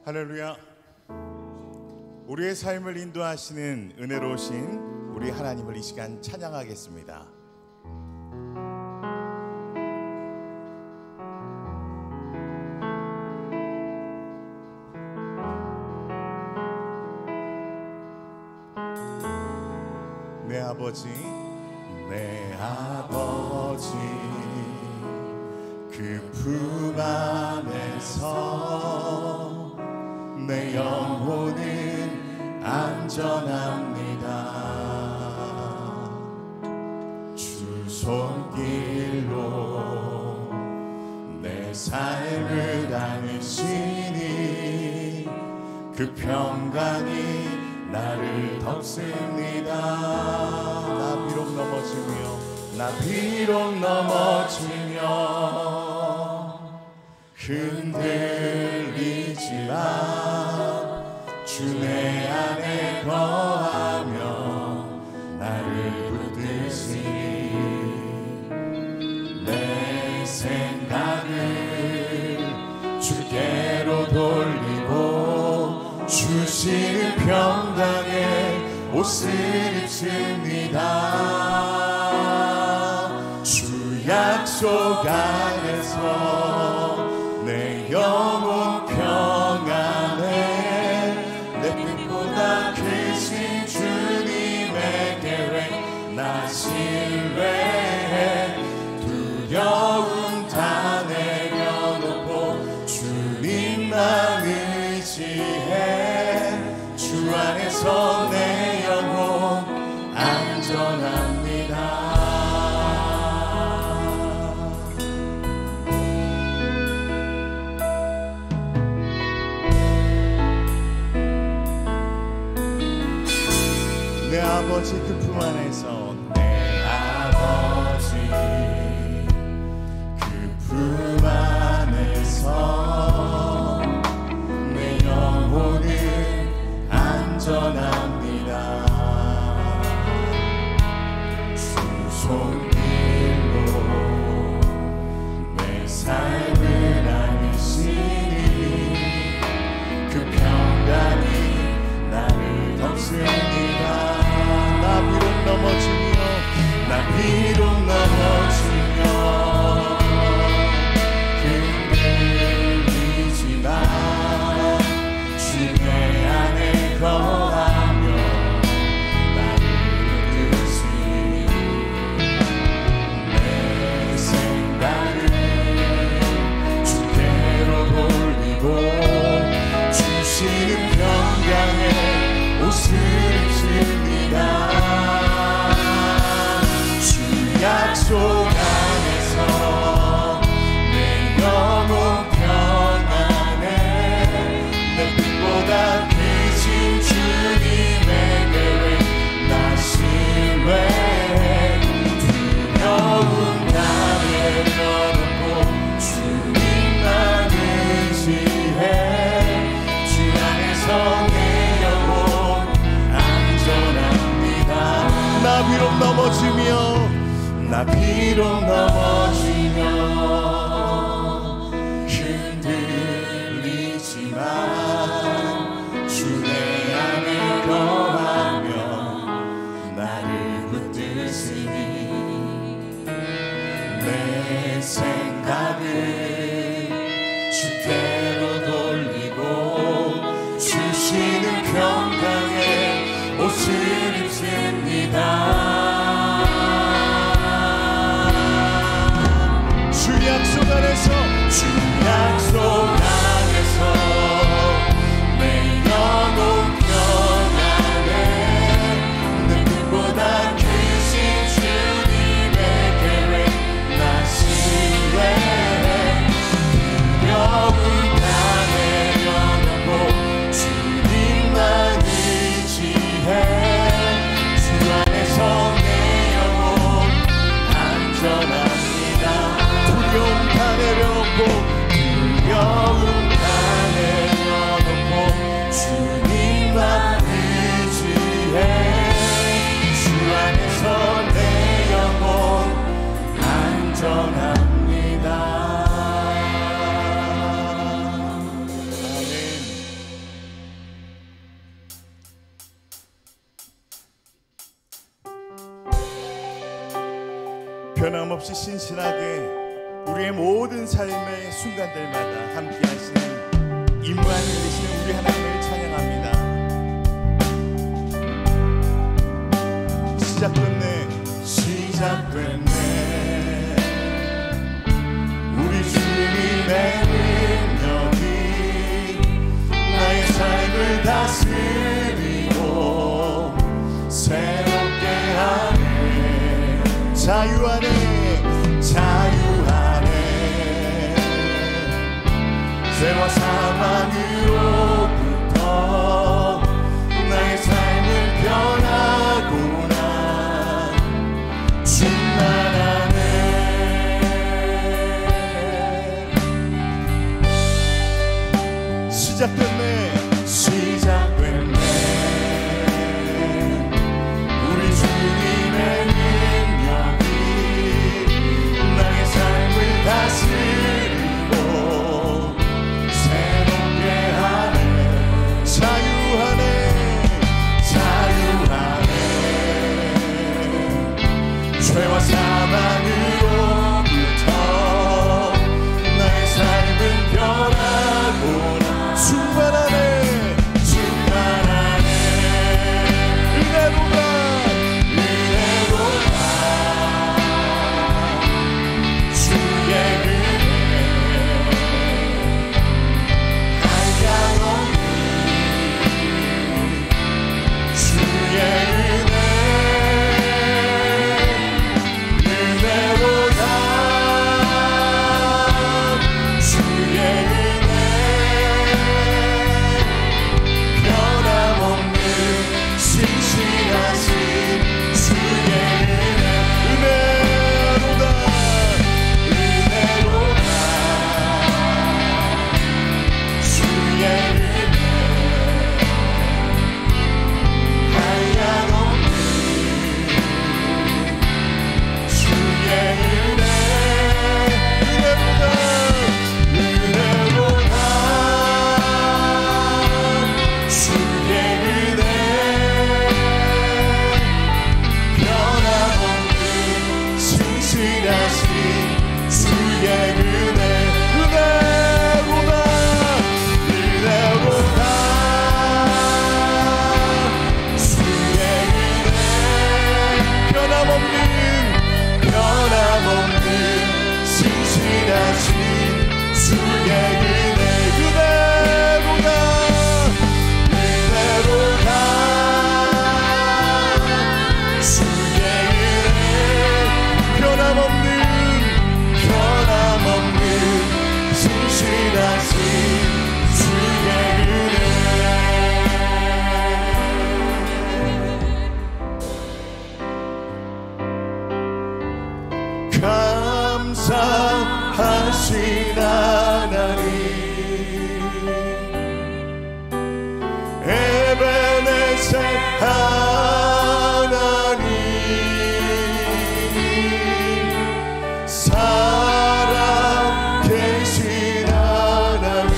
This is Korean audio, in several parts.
할렐루야. 우리의 삶을 인도하시는 은혜로우신 우리 하나님을 이 시간 찬양하겠습니다. 내 아버지, 내 아버지, 그 품 안에서 내 영혼은 안전합니다. 주 손길로 내 삶을 다니시니 그 평강이 나를 덮습니다. 나 비록 넘어지며 흔들리지만 주 내 안에 거하며 나를 붙드시니 내 생각을 주께로 돌리고 주시는 평강의 옷을 입습니다. 주 약속 안에서 내 영혼 평안해. 내 뜻보다 크신 주님의 계획 나 신뢰해. 두려움 다 내려놓고 주님만 의지해. 주 안에서 내 영혼 안전합니다. 내 아버지 그 품 안에서 내 아버지 그 품 안에서 내 영혼은 안전합니다. 주 손길로 내 삶을 안으시니 그 평강이 나를 덮습니다. 나 비록 넘어지며 흔들리지만 주 내 안에 거하며 나를 붙드시니 내 생각을 주께로 돌리고 주시는 평강의 옷을 입습니다. 약속 안에서 내 영혼 평안해. 내 뜻보다 크신 주님의 계획 나 신뢰해. 두려움 다 내려놓고 주님만 의지해. 주 안에서 내 영혼 안전합니다. 나 비록 넘어지며 흔들리지만 주 내 안에 거하며 나를 붙드시니 내 생각을 주께로 돌리고 주시는 평강의 옷을 입습니다. 주 약속 안에서 내 영혼 평안해. 내 뜻보다 크신 주님의 계획 나 신뢰해. 두려움 다 내려놓고 주님만 의지해. 주 안에서 변함없이 신실하게 우리의 모든 삶의 순간들마다 함께 하시는 임무하는 되시는 우리 하나님을 찬양합니다. 시작됐네 우리 주님의 능력이 나의 삶을 다스리고 새롭게 하네. 자유 안에 죄와 사망으로부터 나의 삶을 변하구나. 충만하네. 시작됐네 우리 주님의 능력이 나의 삶을 다스리고 새롭게 하네. 자유하네 죄와 사망으로부터 나의 삶은 변하구나. 충만하네 은혜로다 주의 은혜 한량없는 주의 은혜로다. 주의 은혜 변함없는 신실하신 주의 은혜로다. 주의 은혜 한량없는 주의 은혜로다. 주의 은혜 변함없는 신실하신 주의 은혜로다. 주의 은혜 변함없는 신실하신 주의 은혜로다. 주의 은혜 변함없는 신실하신 주의 은혜. 감사하신 하나님 에베네셀 하나님 살아계신 하나님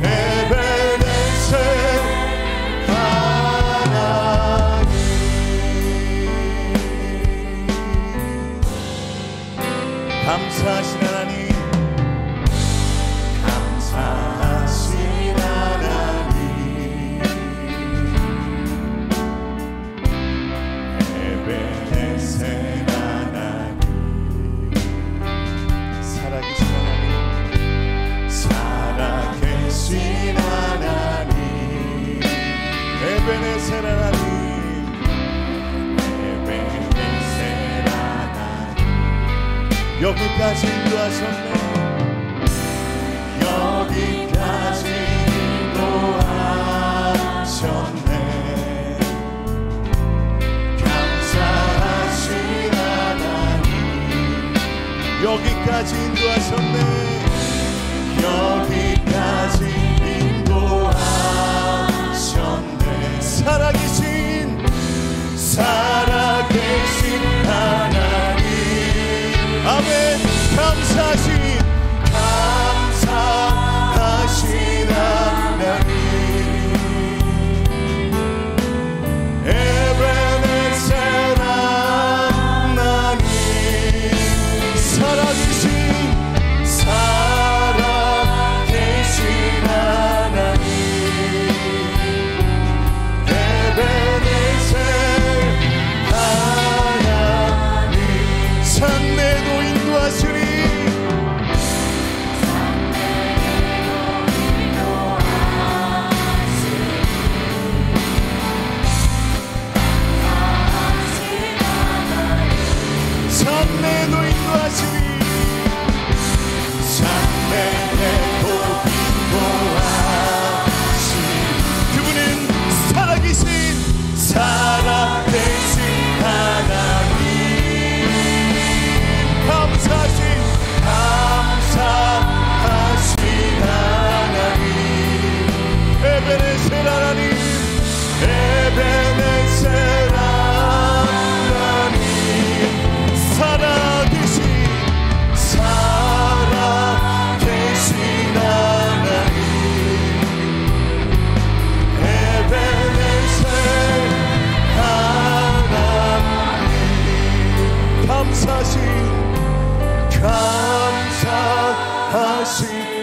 에베네셀 하나님 감사하신 하나님 에베네셀 하나님 살아계신 하나님 에베네셀 하나님 여기까지 인도하셨네. 여기까지 인도하셨네. 감사하신 하나님 여기까지 인도하셨네. 여기까지 인도하셨네. 살아계신 하나님 아멘. 감사하신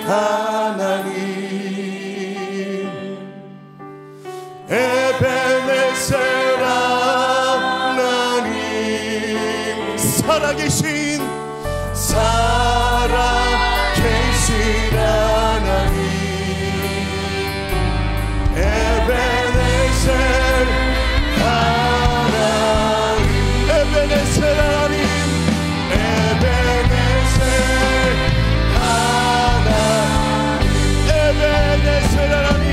하나님 에베네셀 하나님 살아계신 하나님 에베네셀 하나님 에베네셀 하나님 에베네셀 하나님 에베네셀 하나님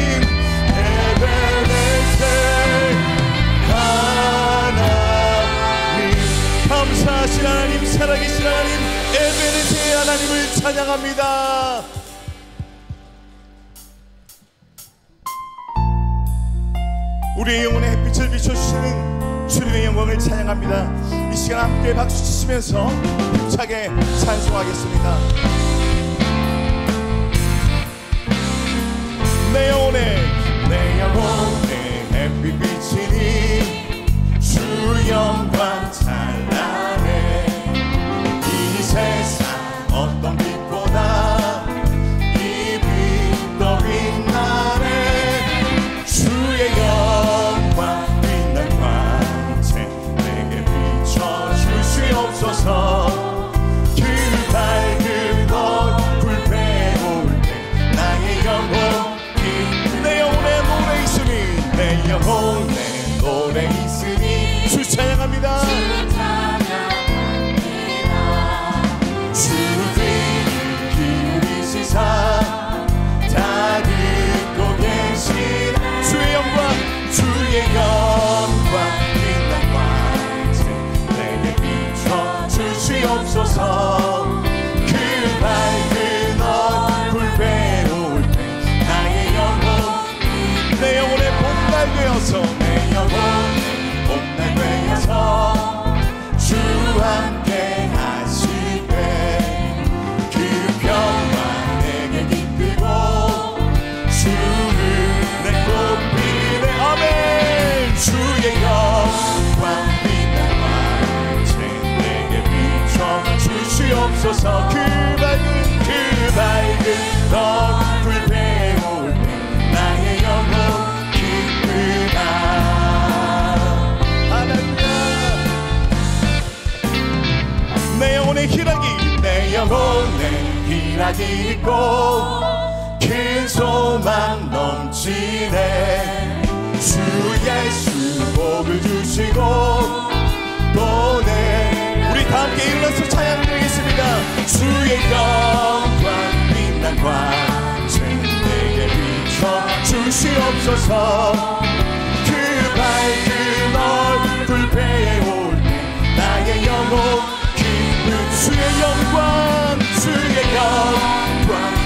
에베네셀 하나님 감사하신 하나님 살아계신 하나님 에베네셀 하나님을 찬양합니다. 우리의 영혼의 햇빛을 비춰주시는 주님의 영광을 찬양합니다. 이 시간 함께 박수 치시면서 힘차게 찬송하겠습니다. 내 영혼의 햇빛 비치니 주 영광 찬란해. 이 세상 어떤 빛보다 이 빛도 빛나네. 주의 영광 빛난 광채 내게 비춰주시옵소서. 그 밝은 얼굴 배울 때 나의 영혼 내 영혼에 노래 있으니 내 영혼에 노래 있으니 주 찬양합니다. 주를 기울이시사 다 듣고 계신 주의 영광 빛난 광채 내게 비춰주시옵소서. 그 밝은 얼굴 배울 때 나의 영혼 내 영혼의 봄날 되어서 내 영혼의 봄날 되어서 주 함께 하시되 그 평화 내게 깃들고 주를 내 꽃피네. 아멘. 주의 영광 빛난 광채 내게 비춰주시옵소서. 그 밝은 얼굴 배울 때 나의 영혼 기쁘다. 하나님아 내 영혼의 희락이 있고 큰 소망 넘치네. 주 예수 복을 주시고 또 내 우리 다 함께 일어나서 찬양드리겠습니다. 주의 영광 빛난 광채 내게 비춰주시옵소서. 그 밝은 얼굴 배울 때 나의 영혼 기쁜 주의 영광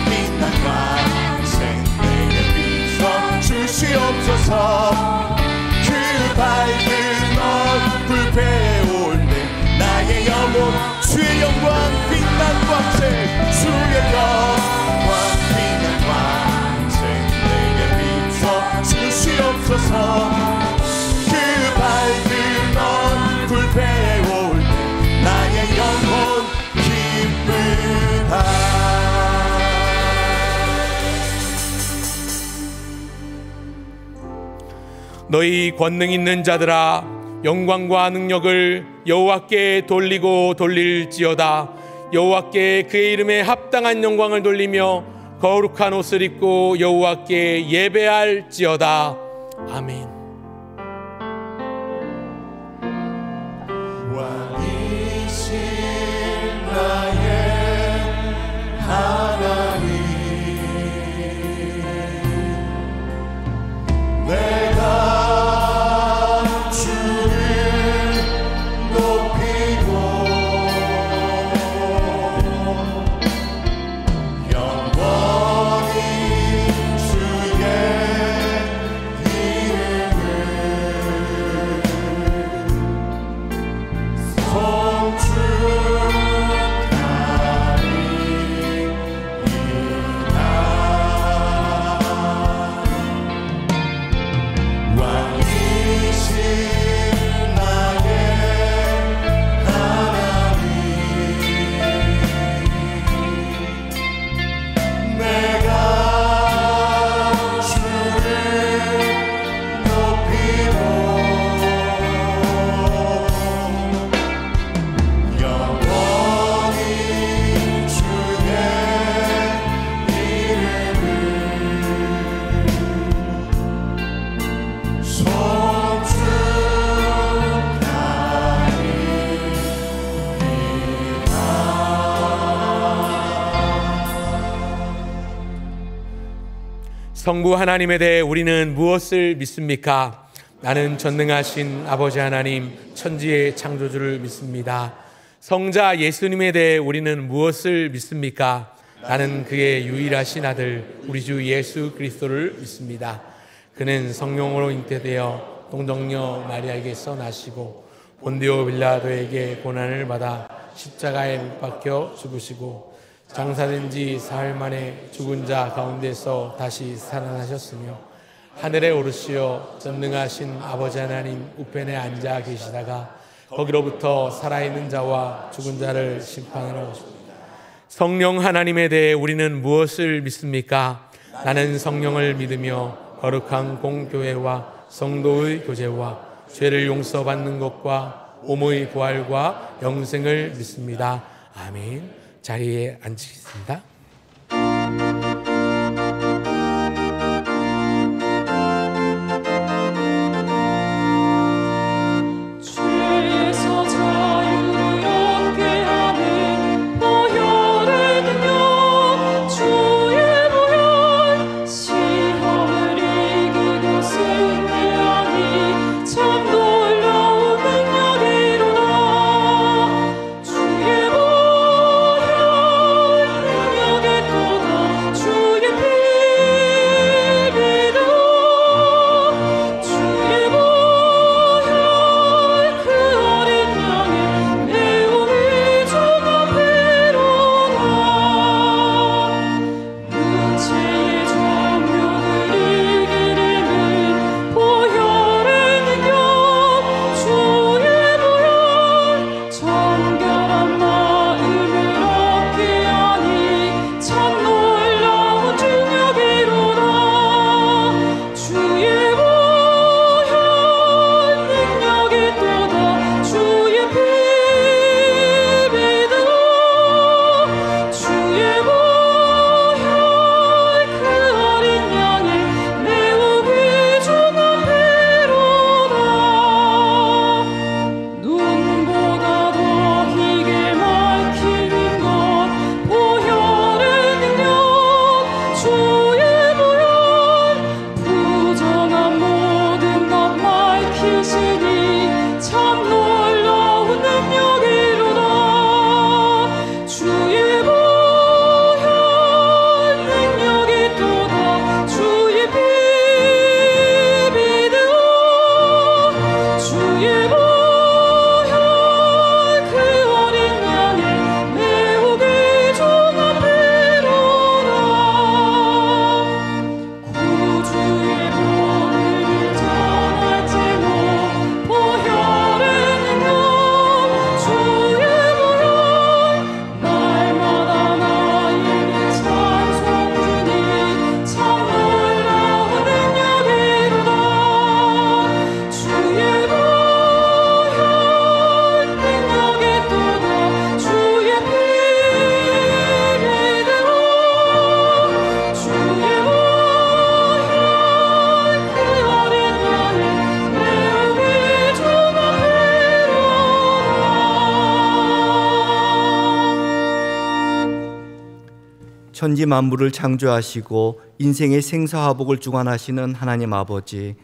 빛난 광채 내게 비춰주시옵소서. 그 밝은 얼굴 배울 때 나의 영혼 주의 영광 빛난 광채 주의 영광 빛난 광채 내게 비춰주시옵소서. 그 밝은 얼굴 배울 때 나의 영혼 기쁘다. 너희 권능 있는 자들아 영광과 능력을 여호와께 돌리고 돌릴지어다. 여호와께 그의 이름에 합당한 영광을 돌리며 거룩한 옷을 입고 여호와께 예배할지어다. 아멘. 왕이신 나의 하나님 내가 주를 높이고 영원히 주의 이름을 성부 하나님에 대해 우리는 무엇을 믿습니까? 나는 전능하신 아버지 하나님, 천지의 창조주를 믿습니다. 성자 예수님에 대해 우리는 무엇을 믿습니까? 나는 그의 유일하신 아들, 우리 주 예수 그리스도를 믿습니다. 그는 성령으로 잉태되어 동정녀 마리아에게서 나시고 본디오 빌라도에게 고난을 받아 십자가에 못 박혀 죽으시고 장사된 지 사흘 만에 죽은 자 가운데서 다시 살아나셨으며 하늘에 오르시어 전능하신 아버지 하나님 우편에 앉아 계시다가 거기로부터 살아있는 자와 죽은 자를 심판하러 오십니다. 성령 하나님에 대해 우리는 무엇을 믿습니까? 나는 성령을 믿으며 거룩한 공교회와 성도의 교제와 죄를 용서받는 것과 몸의 부활과 영생을 믿습니다. 아멘. 자리에 앉으겠습니다. 천지 만물을 창조하시고 인생의 생사화복을 주관하시는 하나님 아버지,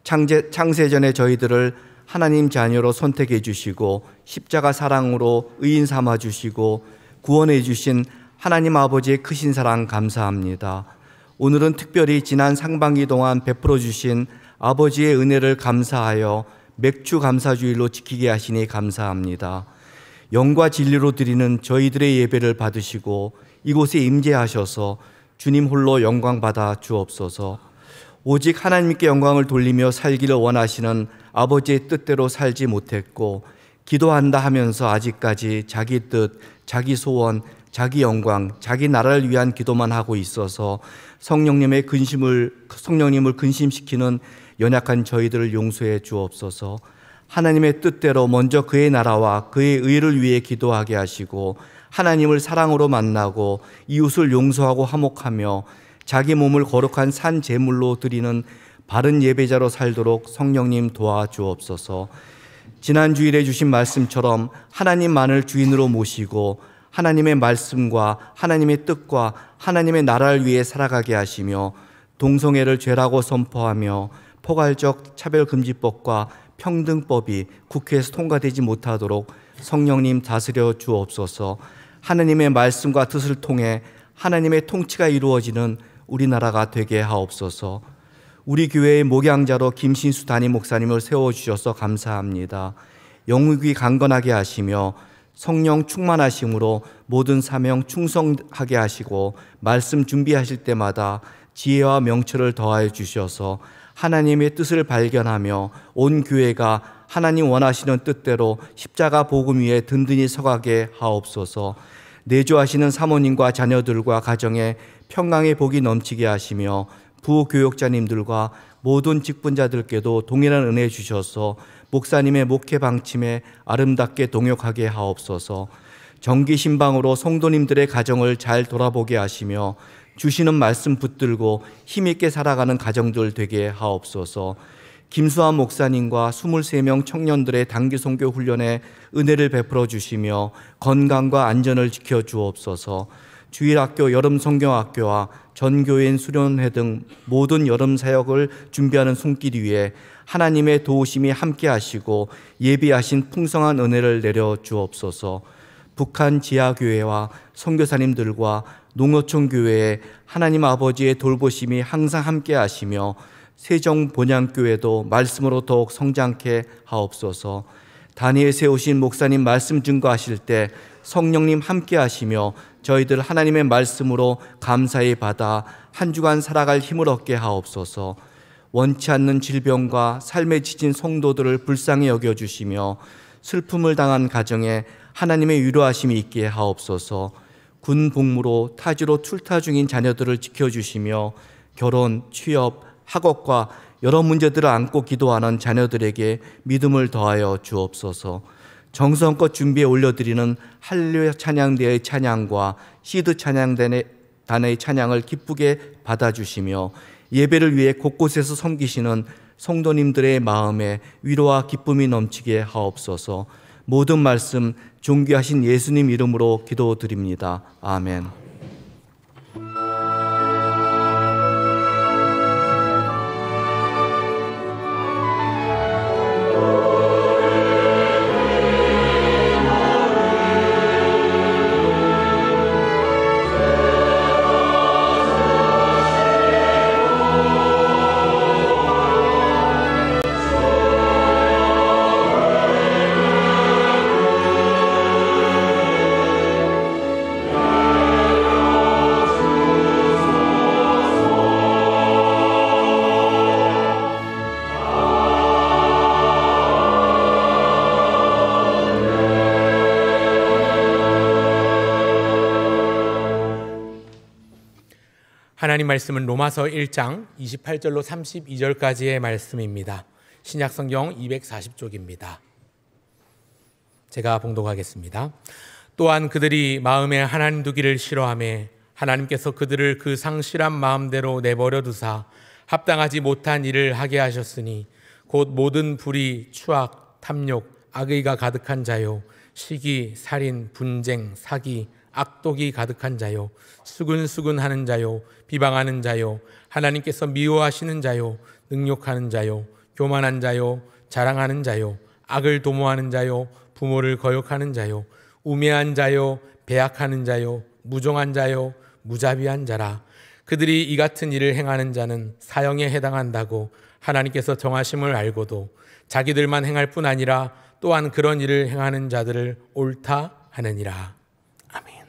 창세전에 저희들을 하나님 자녀로 선택해 주시고 십자가 사랑으로 의인 삼아 주시고 구원해 주신 하나님 아버지의 크신 사랑 감사합니다. 오늘은 특별히 지난 상반기 동안 베풀어 주신 아버지의 은혜를 감사하여 맥주 감사주일로 지키게 하시니 감사합니다. 영과 진리로 드리는 저희들의 예배를 받으시고 이곳에 임재하셔서 주님 홀로 영광 받아 주옵소서. 오직 하나님께 영광을 돌리며 살기를 원하시는 아버지의 뜻대로 살지 못했고 기도한다 하면서 아직까지 자기 뜻, 자기 소원, 자기 영광, 자기 나라를 위한 기도만 하고 있어서 성령님을 근심시키는 연약한 저희들을 용서해 주옵소서. 하나님의 뜻대로 먼저 그의 나라와 그의 의를 위해 기도하게 하시고 하나님을 사랑으로 만나고 이웃을 용서하고 화목하며 자기 몸을 거룩한 산 제물로 드리는 바른 예배자로 살도록 성령님 도와주옵소서. 지난 주일에 주신 말씀처럼 하나님만을 주인으로 모시고 하나님의 말씀과 하나님의 뜻과 하나님의 나라를 위해 살아가게 하시며 동성애를 죄라고 선포하며 포괄적 차별금지법과 평등법이 국회에서 통과되지 못하도록 성령님 다스려 주옵소서. 하나님의 말씀과 뜻을 통해 하나님의 통치가 이루어지는 우리나라가 되게 하옵소서. 우리 교회의 목양자로 김신수 담임 목사님을 세워주셔서 감사합니다. 영육이 강건하게 하시며 성령 충만하심으로 모든 사명 충성하게 하시고 말씀 준비하실 때마다 지혜와 명철을 더하여 주셔서 하나님의 뜻을 발견하며 온 교회가 하나님 원하시는 뜻대로 십자가 복음 위에 든든히 서가게 하옵소서. 내조하시는 사모님과 자녀들과 가정에 평강의 복이 넘치게 하시며 부교역자님들과 모든 직분자들께도 동일한 은혜 주셔서 목사님의 목회 방침에 아름답게 동역하게 하옵소서. 정기 신방으로 성도님들의 가정을 잘 돌아보게 하시며 주시는 말씀 붙들고 힘있게 살아가는 가정들 되게 하옵소서. 김수환 목사님과 23명 청년들의 단기 선교 훈련에 은혜를 베풀어 주시며 건강과 안전을 지켜 주옵소서. 주일학교, 여름성경학교와 전교인 수련회 등 모든 여름 사역을 준비하는 손길 위에 하나님의 도우심이 함께 하시고 예비하신 풍성한 은혜를 내려 주옵소서. 북한 지하교회와 선교사님들과 농어촌 교회에 하나님 아버지의 돌보심이 항상 함께 하시며 세정 본향교회도 말씀으로 더욱 성장케 하옵소서. 단위에 세우신 목사님 말씀 증거하실 때 성령님 함께 하시며 저희들 하나님의 말씀으로 감사히 받아 한 주간 살아갈 힘을 얻게 하옵소서. 원치 않는 질병과 삶에 지친 성도들을 불쌍히 여겨주시며 슬픔을 당한 가정에 하나님의 위로하심이 있게 하옵소서. 군 복무로 타지로 출타 중인 자녀들을 지켜주시며 결혼, 취업, 학업과 여러 문제들을 안고 기도하는 자녀들에게 믿음을 더하여 주옵소서. 정성껏 준비해 올려드리는 할렐루야 찬양대의 찬양과 시드 찬양단의 찬양을 기쁘게 받아주시며 예배를 위해 곳곳에서 섬기시는 성도님들의 마음에 위로와 기쁨이 넘치게 하옵소서. 모든 말씀 존귀하신 예수님 이름으로 기도드립니다. 아멘. 하나님 말씀은 로마서 1장 28절로 32절까지의 말씀입니다. 신약성경 240쪽입니다. 제가 봉독하겠습니다. 또한 그들이 마음에 하나님 두기를 싫어하며 하나님께서 그들을 그 상실한 마음대로 내버려 두사 합당하지 못한 일을 하게 하셨으니 곧 모든 불의, 추악, 탐욕, 악의가 가득한 자요 시기, 살인, 분쟁, 사기, 악독이 가득한 자요 수근수근하는 자요 비방하는 자요 하나님께서 미워하시는 자요 능욕하는 자요 교만한 자요 자랑하는 자요 악을 도모하는 자요 부모를 거역하는 자요 우매한 자요 배약하는 자요 무종한 자요 무자비한 자라. 그들이 이 같은 일을 행하는 자는 사형에 해당한다고 하나님께서 정하심을 알고도 자기들만 행할 뿐 아니라 또한 그런 일을 행하는 자들을 옳다 하느니라. 아멘.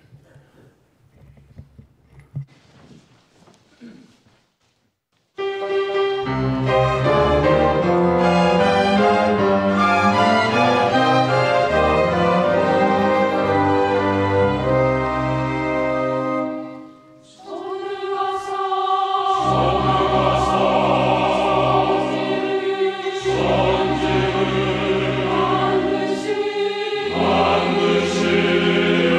만드시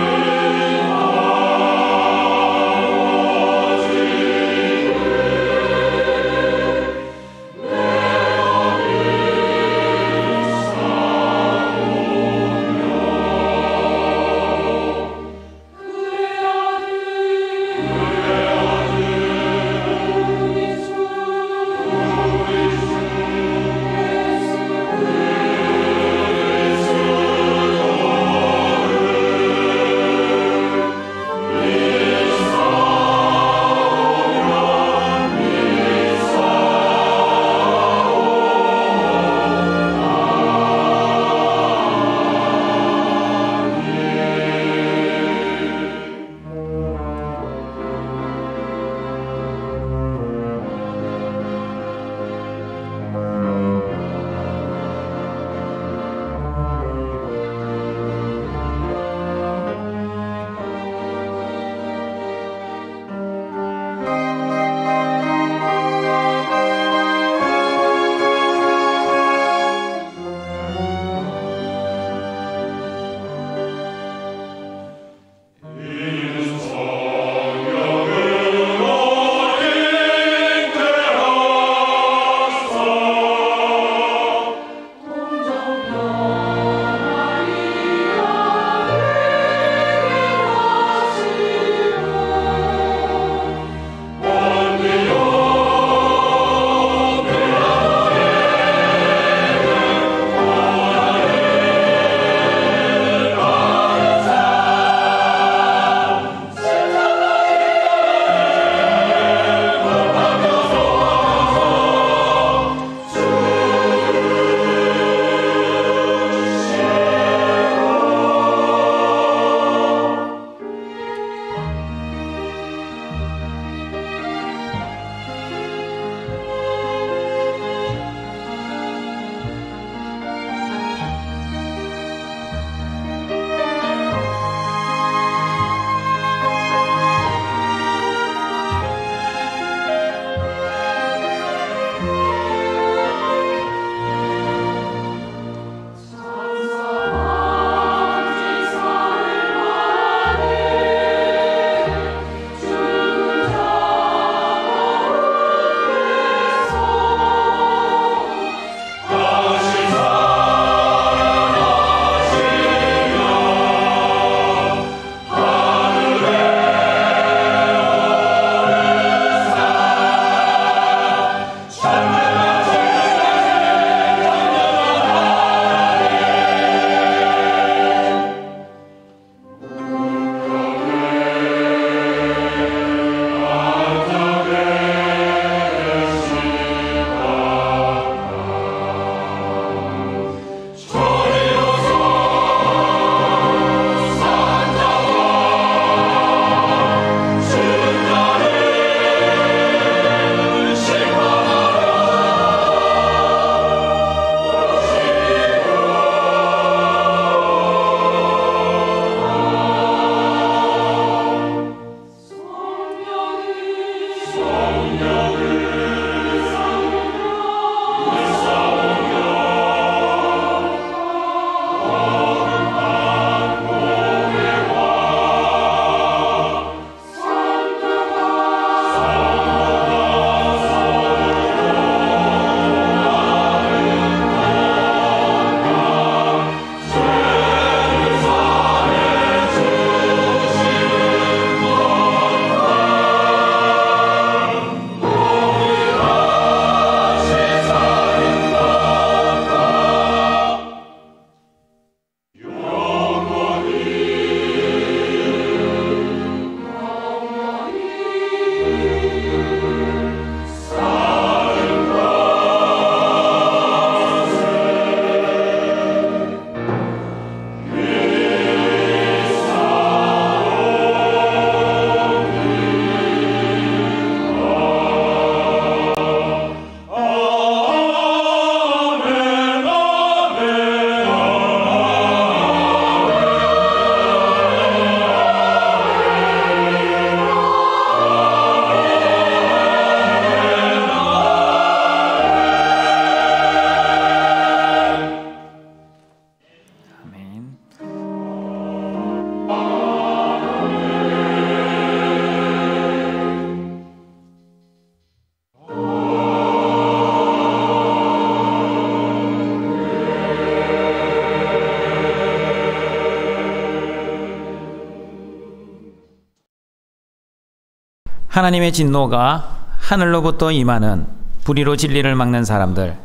하나님의 진노가 하늘로부터 임하는 불의로 진리를 막는 사람들,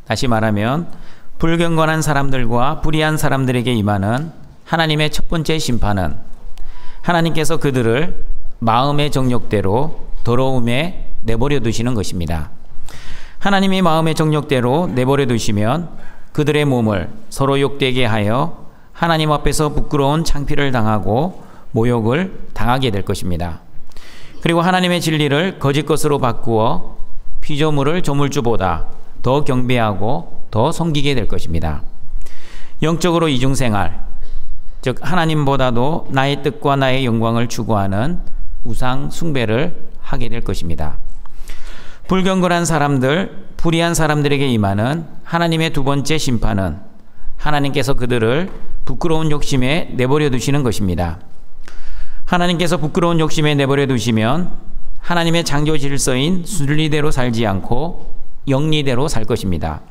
다시 말하면 불경건한 사람들과 불의한 사람들에게 임하는 하나님의 첫 번째 심판은 하나님께서 그들을 마음의 정욕대로 더러움에 내버려 두시는 것입니다. 하나님이 마음의 정욕대로 내버려 두시면 그들의 몸을 서로 욕되게 하여 하나님 앞에서 부끄러운 창피를 당하고 모욕을 당하게 될 것입니다. 그리고 하나님의 진리를 거짓 것으로 바꾸어 피조물을 조물주보다 더 경배하고 더 섬기게 될 것입니다. 영적으로 이중생활, 즉 하나님보다도 나의 뜻과 나의 영광을 추구하는 우상 숭배를 하게 될 것입니다. 불경건한 사람들, 불의한 사람들에게 임하는 하나님의 두 번째 심판은 하나님께서 그들을 부끄러운 욕심에 내버려 두시는 것입니다. 하나님께서 부끄러운 욕심에 내버려 두시면 하나님의 창조 질서인 순리대로 살지 않고 영리대로 살 것입니다.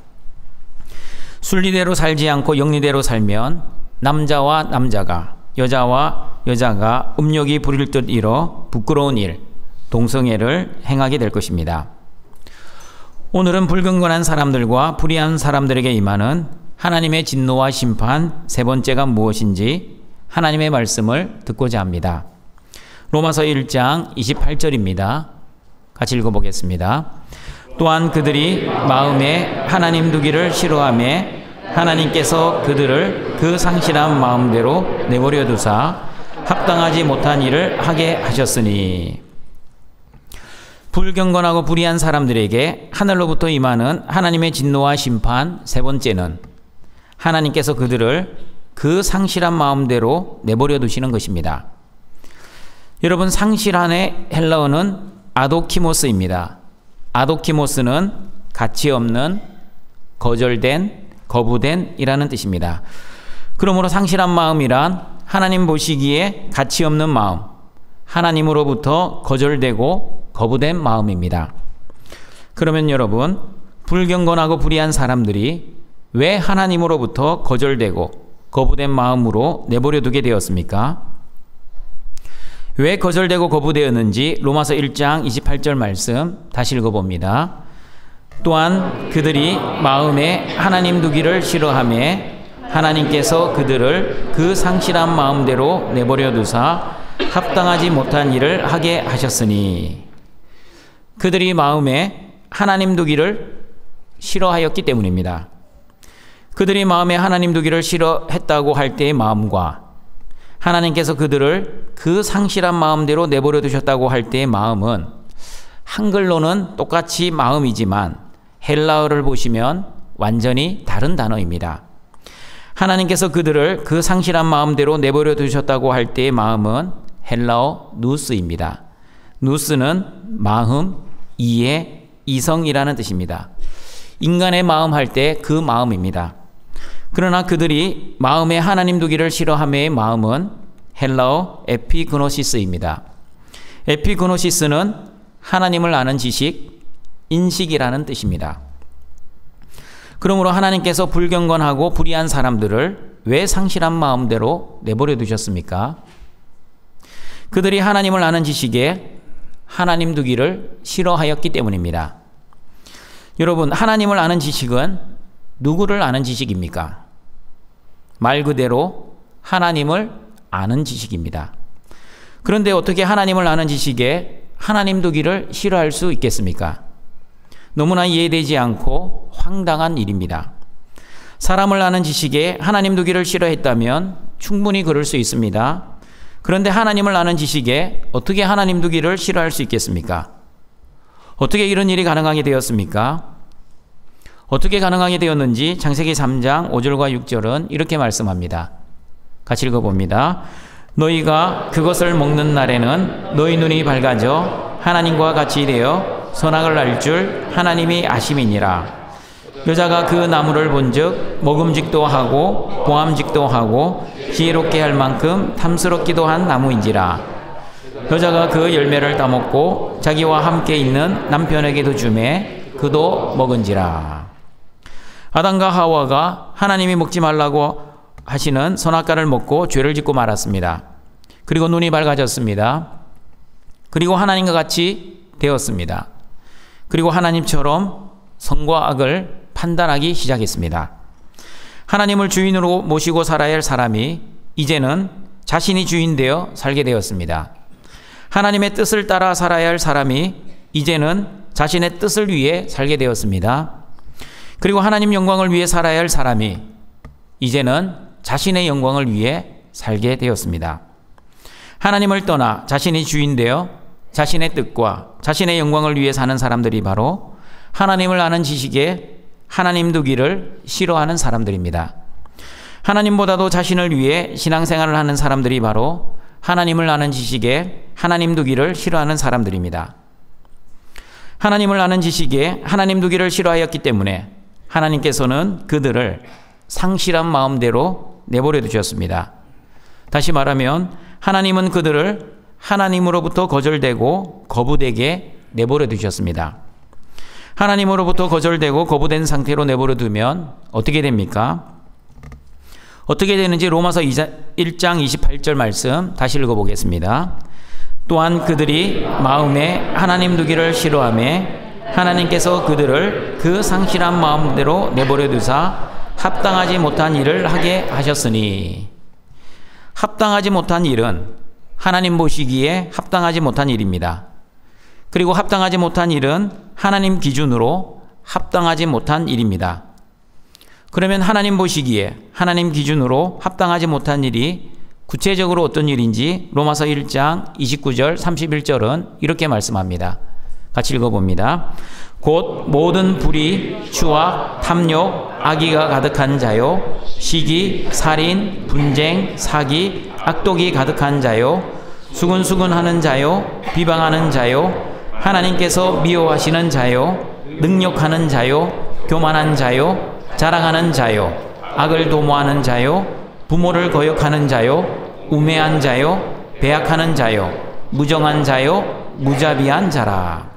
순리대로 살지 않고 영리대로 살면 남자와 남자가, 여자와 여자가 음욕이 부릴 듯 이뤄 부끄러운 일, 동성애를 행하게 될 것입니다. 오늘은 불경건한 사람들과 불의한 사람들에게 임하는 하나님의 진노와 심판 세 번째가 무엇인지 하나님의 말씀을 듣고자 합니다. 로마서 1장 28절입니다. 같이 읽어보겠습니다. 또한 그들이 마음에 하나님 두기를 싫어하며 하나님께서 그들을 그 상실한 마음대로 내버려 두사 합당하지 못한 일을 하게 하셨으니. 불경건하고 불의한 사람들에게 하늘로부터 임하는 하나님의 진노와 심판 세 번째는 하나님께서 그들을 그 상실한 마음대로 내버려 두시는 것입니다. 여러분, 상실한의 헬라어는 아도키모스입니다. 아도키모스는 가치 없는, 거절된, 거부된 이라는 뜻입니다. 그러므로 상실한 마음이란 하나님 보시기에 가치 없는 마음, 하나님으로부터 거절되고 거부된 마음입니다. 그러면 여러분, 불경건하고 불의한 사람들이 왜 하나님으로부터 거절되고 거부된 마음으로 내버려 두게 되었습니까? 왜 거절되고 거부되었는지 로마서 1장 28절 말씀 다시 읽어봅니다. 또한 그들이 마음에 하나님 두기를 싫어하며 하나님께서 그들을 그 상실한 마음대로 내버려 두사 합당하지 못한 일을 하게 하셨으니. 그들이 마음에 하나님 두기를 싫어하였기 때문입니다. 그들이 마음에 하나님 두기를 싫어했다고 할 때의 마음과 하나님께서 그들을 그 상실한 마음대로 내버려 두셨다고 할 때의 마음은 한글로는 똑같이 마음이지만 헬라어를 보시면 완전히 다른 단어입니다. 하나님께서 그들을 그 상실한 마음대로 내버려 두셨다고 할 때의 마음은 헬라어 누스입니다. 누스는 마음, 이해, 이성이라는 뜻입니다. 인간의 마음 할 때 그 마음입니다. 그러나 그들이 마음에 하나님 두기를 싫어함의 마음은 헬라어 에피그노시스입니다. 에피그노시스는 하나님을 아는 지식, 인식이라는 뜻입니다. 그러므로 하나님께서 불경건하고 불의한 사람들을 왜 상실한 마음대로 내버려 두셨습니까? 그들이 하나님을 아는 지식에 하나님 두기를 싫어하였기 때문입니다. 여러분, 하나님을 아는 지식은 누구를 아는 지식입니까? 말 그대로 하나님을 아는 지식입니다. 그런데 어떻게 하나님을 아는 지식에 하나님 두기를 싫어할 수 있겠습니까? 너무나 이해되지 않고 황당한 일입니다. 사람을 아는 지식에 하나님 두기를 싫어했다면 충분히 그럴 수 있습니다. 그런데 하나님을 아는 지식에 어떻게 하나님 두기를 싫어할 수 있겠습니까? 어떻게 이런 일이 가능하게 되었습니까? 어떻게 가능하게 되었는지 창세기 3장 5절과 6절은 이렇게 말씀합니다. 같이 읽어봅니다. 너희가 그것을 먹는 날에는 너희 눈이 밝아져 하나님과 같이 되어 선악을 알 줄 하나님이 아심이니라. 여자가 그 나무를 본즉 먹음직도 하고 보암직도 하고 지혜롭게 할 만큼 탐스럽기도 한 나무인지라. 여자가 그 열매를 따먹고 자기와 함께 있는 남편에게도 주매 그도 먹은지라. 아담과 하와가 하나님이 먹지 말라고 하시는 선악과를 먹고 죄를 짓고 말았습니다. 그리고 눈이 밝아졌습니다. 그리고 하나님과 같이 되었습니다. 그리고 하나님처럼 선과 악을 판단하기 시작했습니다. 하나님을 주인으로 모시고 살아야 할 사람이 이제는 자신이 주인 되어 살게 되었습니다. 하나님의 뜻을 따라 살아야 할 사람이 이제는 자신의 뜻을 위해 살게 되었습니다. 그리고 하나님 영광을 위해 살아야 할 사람이 이제는 자신의 영광을 위해 살게 되었습니다. 하나님을 떠나 자신이 주인 되어 자신의 뜻과 자신의 영광을 위해 사는 사람들이 바로 하나님을 아는 지식에 하나님 두기를 싫어하는 사람들입니다. 하나님보다도 자신을 위해 신앙생활을 하는 사람들이 바로 하나님을 아는 지식에 하나님 두기를 싫어하는 사람들입니다. 하나님을 아는 지식에 하나님 두기를 싫어하였기 때문에 하나님께서는 그들을 상실한 마음대로 내버려 두셨습니다. 다시 말하면 하나님은 그들을 하나님으로부터 거절되고 거부되게 내버려 두셨습니다. 하나님으로부터 거절되고 거부된 상태로 내버려 두면 어떻게 됩니까? 어떻게 되는지 로마서 1장 28절 말씀 다시 읽어보겠습니다. 또한 그들이 마음에 하나님 두기를 싫어하며 하나님께서 그들을 그 상실한 마음대로 내버려 두사 합당하지 못한 일을 하게 하셨으니. 합당하지 못한 일은 하나님 보시기에 합당하지 못한 일입니다. 그리고 합당하지 못한 일은 하나님 기준으로 합당하지 못한 일입니다. 그러면 하나님 보시기에 하나님 기준으로 합당하지 못한 일이 구체적으로 어떤 일인지 로마서 1장 29절 31절은 이렇게 말씀합니다. 같이 읽어봅니다. 곧 모든 불의, 추악, 탐욕, 악의가 가득한 자요, 시기, 살인, 분쟁, 사기, 악독이 가득한 자요, 수근수근하는 자요, 비방하는 자요, 하나님께서 미워하시는 자요, 능욕하는 자요, 교만한 자요, 자랑하는 자요, 악을 도모하는 자요, 부모를 거역하는 자요, 우매한 자요, 배약하는 자요, 무정한 자요, 무자비한 자라.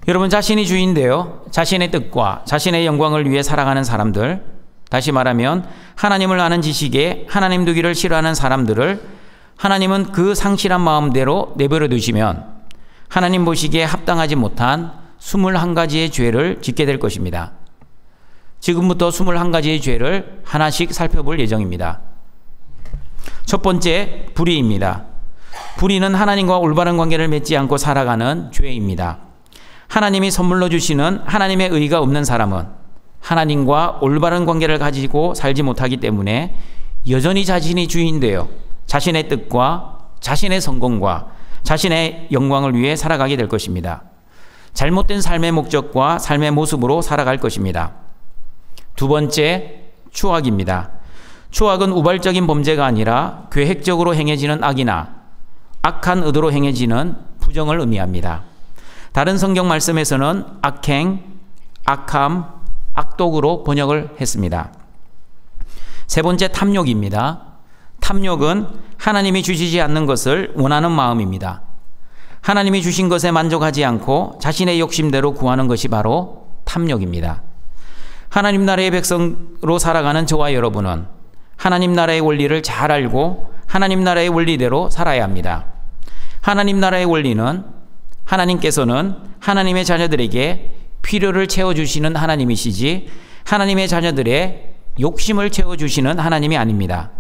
여러분, 자신이 주인 되어 자신의 뜻과 자신의 영광을 위해 살아가는 사람들, 다시 말하면 하나님을 아는 지식에 하나님 두기를 싫어하는 사람들을 하나님은 그 상실한 마음대로 내버려 두시면 하나님 보시기에 합당하지 못한 21가지의 죄를 짓게 될 것입니다. 지금부터 21가지의 죄를 하나씩 살펴볼 예정입니다. 첫 번째, 불의입니다. 불의는 하나님과 올바른 관계를 맺지 않고 살아가는 죄입니다. 하나님이 선물로 주시는 하나님의 의가 없는 사람은 하나님과 올바른 관계를 가지고 살지 못하기 때문에 여전히 자신이 주인 되어 자신의 뜻과 자신의 성공과 자신의 영광을 위해 살아가게 될 것입니다. 잘못된 삶의 목적과 삶의 모습으로 살아갈 것입니다. 두 번째, 추악입니다. 추악은 우발적인 범죄가 아니라 계획적으로 행해지는 악이나 악한 의도로 행해지는 부정을 의미합니다. 다른 성경 말씀에서는 악행, 악함, 악독으로 번역을 했습니다. 세 번째, 탐욕입니다. 탐욕은 하나님이 주시지 않는 것을 원하는 마음입니다. 하나님이 주신 것에 만족하지 않고 자신의 욕심대로 구하는 것이 바로 탐욕입니다. 하나님 나라의 백성으로 살아가는 저와 여러분은 하나님 나라의 원리를 잘 알고 하나님 나라의 원리대로 살아야 합니다. 하나님 나라의 원리는 하나님께서는 하나님의 자녀들에게 필요를 채워주시는 하나님이시지 하나님의 자녀들의 욕심을 채워주시는 하나님이 아닙니다.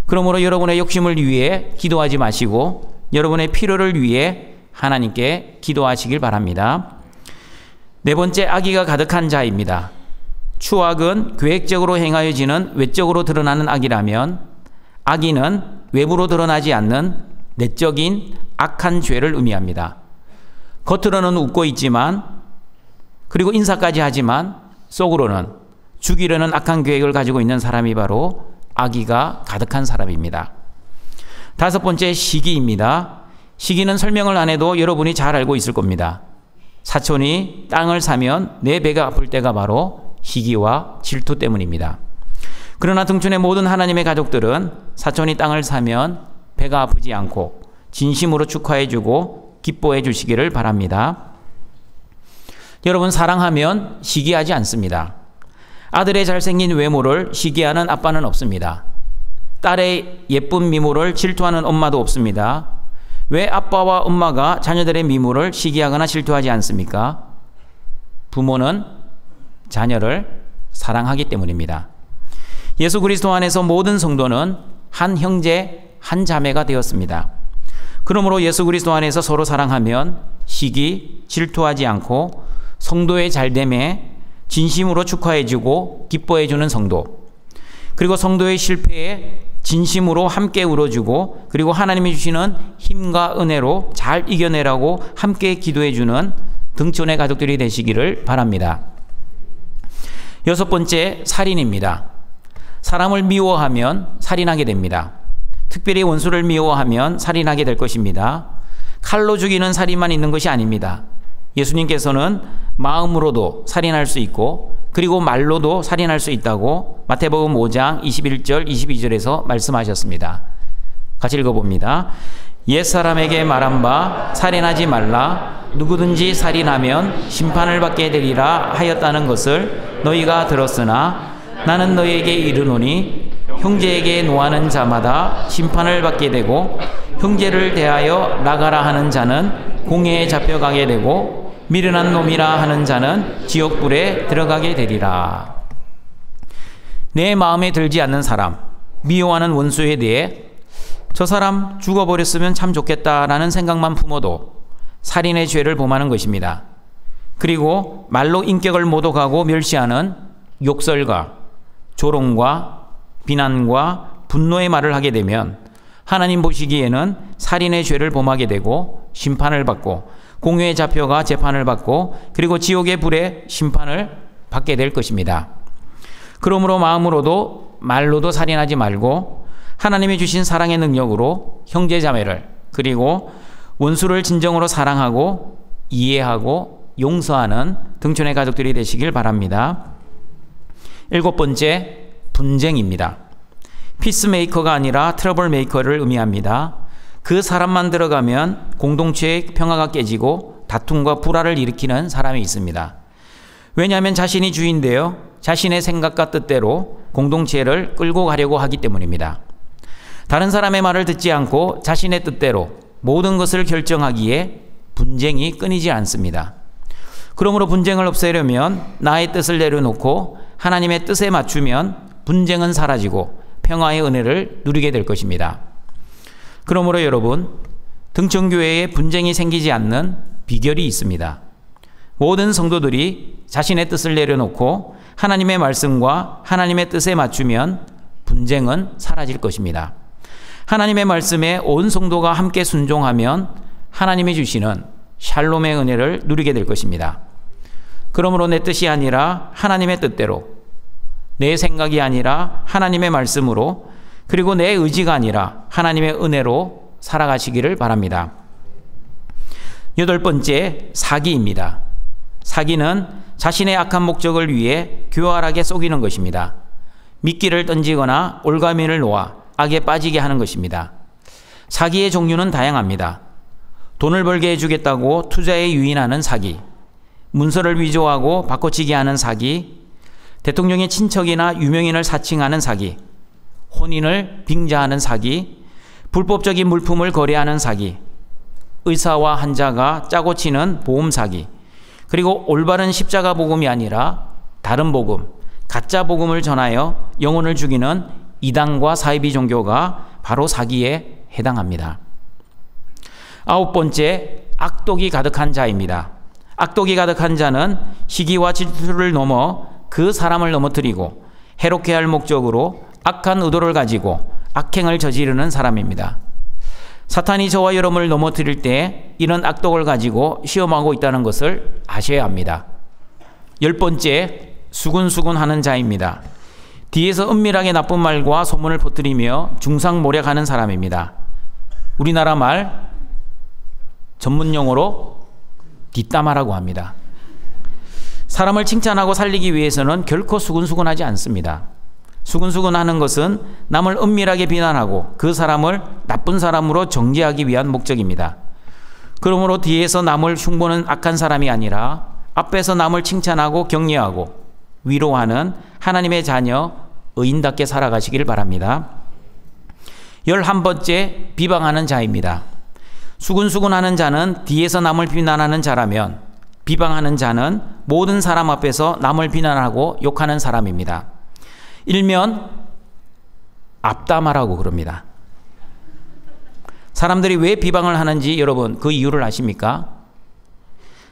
그러므로 여러분의 욕심을 위해 기도하지 마시고 여러분의 필요를 위해 하나님께 기도하시길 바랍니다. 네 번째, 악의가 가득한 자입니다. 추악은 계획적으로 행하여지는 외적으로 드러나는 악이라면 악의는 외부로 드러나지 않는 내적인 악한 죄를 의미합니다. 겉으로는 웃고 있지만 그리고 인사까지 하지만 속으로는 죽이려는 악한 계획을 가지고 있는 사람이 바로 악의가 가득한 사람입니다. 다섯 번째, 시기입니다. 시기는 설명을 안 해도 여러분이 잘 알고 있을 겁니다. 사촌이 땅을 사면 내 배가 아플 때가 바로 시기와 질투 때문입니다. 그러나 등촌의 모든 하나님의 가족들은 사촌이 땅을 사면 배가 아프지 않고 진심으로 축하해주고 기뻐해 주시기를 바랍니다. 여러분, 사랑하면 시기하지 않습니다. 아들의 잘생긴 외모를 시기하는 아빠는 없습니다. 딸의 예쁜 미모를 질투하는 엄마도 없습니다. 왜 아빠와 엄마가 자녀들의 미모를 시기하거나 질투하지 않습니까? 부모는 자녀를 사랑하기 때문입니다. 예수 그리스도 안에서 모든 성도는 한 형제, 한 자매가 되었습니다. 그러므로 예수 그리스도 안에서 서로 사랑하면 시기, 질투하지 않고 성도의 잘됨에 진심으로 축하해주고 기뻐해주는 성도, 그리고 성도의 실패에 진심으로 함께 울어주고 그리고 하나님이 주시는 힘과 은혜로 잘 이겨내라고 함께 기도해주는 등촌의 가족들이 되시기를 바랍니다. 6번째, 살인입니다. 사람을 미워하면 살인하게 됩니다. 특별히 원수를 미워하면 살인하게 될 것입니다. 칼로 죽이는 살인만 있는 것이 아닙니다. 예수님께서는 마음으로도 살인할 수 있고 그리고 말로도 살인할 수 있다고 마태복음 5장 21절 22절에서 말씀하셨습니다. 같이 읽어봅니다. 옛사람에게 말한 바 살인하지 말라. 누구든지 살인하면 심판을 받게 되리라 하였다는 것을 너희가 들었으나 나는 너희에게 이르노니 형제에게 노하는 자마다 심판을 받게 되고 형제를 대하여 나가라 하는 자는 공회에 잡혀가게 되고 미련한 놈이라 하는 자는 지옥불에 들어가게 되리라. 내 마음에 들지 않는 사람, 미워하는 원수에 대해 저 사람 죽어버렸으면 참 좋겠다라는 생각만 품어도 살인의 죄를 범하는 것입니다. 그리고 말로 인격을 모독하고 멸시하는 욕설과 조롱과 비난과 분노의 말을 하게 되면 하나님 보시기에는 살인의 죄를 범하게 되고 심판을 받고 공회에 잡혀가 재판을 받고 그리고 지옥의 불에 심판을 받게 될 것입니다. 그러므로 마음으로도 말로도 살인하지 말고 하나님이 주신 사랑의 능력으로 형제자매를 그리고 원수를 진정으로 사랑하고 이해하고 용서하는 등촌의 가족들이 되시길 바랍니다. 7번째, 분쟁입니다. 피스메이커가 아니라 트러블 메이커를 의미합니다. 그 사람만 들어가면 공동체의 평화가 깨지고 다툼과 불화를 일으키는 사람이 있습니다. 왜냐하면 자신이 주인되어 자신의 생각과 뜻대로 공동체를 끌고 가려고 하기 때문입니다. 다른 사람의 말을 듣지 않고 자신의 뜻대로 모든 것을 결정하기에 분쟁이 끊이지 않습니다. 그러므로 분쟁을 없애려면 나의 뜻을 내려놓고 하나님의 뜻에 맞추면 분쟁은 사라지고 평화의 은혜를 누리게 될 것입니다. 그러므로 여러분, 등촌교회에 분쟁이 생기지 않는 비결이 있습니다. 모든 성도들이 자신의 뜻을 내려놓고 하나님의 말씀과 하나님의 뜻에 맞추면 분쟁은 사라질 것입니다. 하나님의 말씀에 온 성도가 함께 순종하면 하나님이 주시는 샬롬의 은혜를 누리게 될 것입니다. 그러므로 내 뜻이 아니라 하나님의 뜻대로, 내 생각이 아니라 하나님의 말씀으로, 그리고 내 의지가 아니라 하나님의 은혜로 살아가시기를 바랍니다. 8번째, 사기입니다. 사기는 자신의 악한 목적을 위해 교활하게 속이는 것입니다. 미끼를 던지거나 올가미를 놓아 악에 빠지게 하는 것입니다. 사기의 종류는 다양합니다. 돈을 벌게 해주겠다고 투자에 유인하는 사기, 문서를 위조하고 바꿔치기 하는 사기, 대통령의 친척이나 유명인을 사칭하는 사기, 혼인을 빙자하는 사기, 불법적인 물품을 거래하는 사기, 의사와 환자가 짜고 치는 보험 사기, 그리고 올바른 십자가 복음이 아니라 다른 복음, 가짜 복음을 전하여 영혼을 죽이는 이단과 사이비 종교가 바로 사기에 해당합니다. 9번째, 악독이 가득한 자입니다. 악독이 가득한 자는 시기와 질투를 넘어 그 사람을 넘어뜨리고 해롭게 할 목적으로 악한 의도를 가지고 악행을 저지르는 사람입니다. 사탄이 저와 여러분을 넘어뜨릴 때 이런 악독을 가지고 시험하고 있다는 것을 아셔야 합니다. 10번째, 수군수군하는 자입니다. 뒤에서 은밀하게 나쁜 말과 소문을 퍼뜨리며 중상모략하는 사람입니다. 우리나라 말 전문용어로 뒷담화라고 합니다. 사람을 칭찬하고 살리기 위해서는 결코 수군수군하지 않습니다. 수군수군하는 것은 남을 은밀하게 비난하고 그 사람을 나쁜 사람으로 정죄하기 위한 목적입니다. 그러므로 뒤에서 남을 흉보는 악한 사람이 아니라 앞에서 남을 칭찬하고 격려하고 위로하는 하나님의 자녀 의인답게 살아가시길 바랍니다. 11번째, 비방하는 자입니다. 수군수군하는 자는 뒤에서 남을 비난하는 자라면 비방하는 자는 모든 사람 앞에서 남을 비난하고 욕하는 사람입니다. 일면 앞담화라고 그럽니다. 사람들이 왜 비방을 하는지 여러분 그 이유를 아십니까?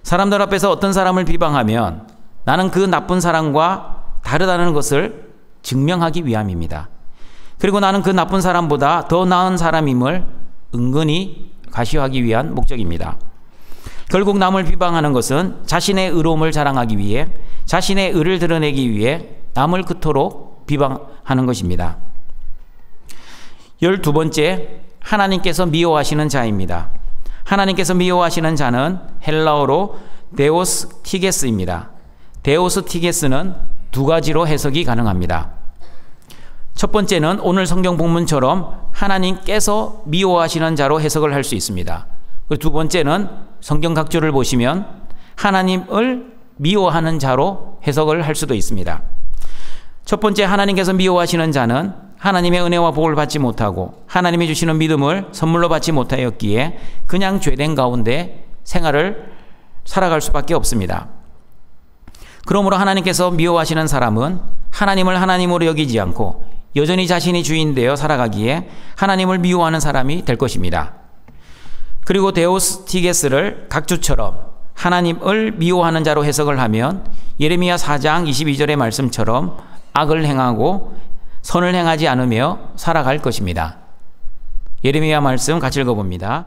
사람들 앞에서 어떤 사람을 비방하면 나는 그 나쁜 사람과 다르다는 것을 증명하기 위함입니다. 그리고 나는 그 나쁜 사람보다 더 나은 사람임을 은근히 가시화하기 위한 목적입니다. 결국 남을 비방하는 것은 자신의 의로움을 자랑하기 위해, 자신의 의를 드러내기 위해 남을 그토록 비방하는 것입니다. 12번째, 하나님께서 미워하시는 자입니다. 하나님께서 미워하시는 자는 헬라어로 데오스 티게스입니다. 데오스 티게스는 두 가지로 해석이 가능합니다. 첫 번째는 오늘 성경 본문처럼 하나님께서 미워하시는 자로 해석을 할 수 있습니다. 그리고 두 번째는 성경 각조를 보시면 하나님을 미워하는 자로 해석을 할 수도 있습니다. 첫 번째, 하나님께서 미워하시는 자는 하나님의 은혜와 복을 받지 못하고 하나님이 주시는 믿음을 선물로 받지 못하였기에 그냥 죄된 가운데 생활을 살아갈 수밖에 없습니다. 그러므로 하나님께서 미워하시는 사람은 하나님을 하나님으로 여기지 않고 여전히 자신이 주인 되어 살아가기에 하나님을 미워하는 사람이 될 것입니다. 그리고 데오스 티게스를 각주처럼 하나님을 미워하는 자로 해석을 하면 예레미야 4장 22절의 말씀처럼 악을 행하고 선을 행하지 않으며 살아갈 것입니다. 예레미야 말씀 같이 읽어봅니다.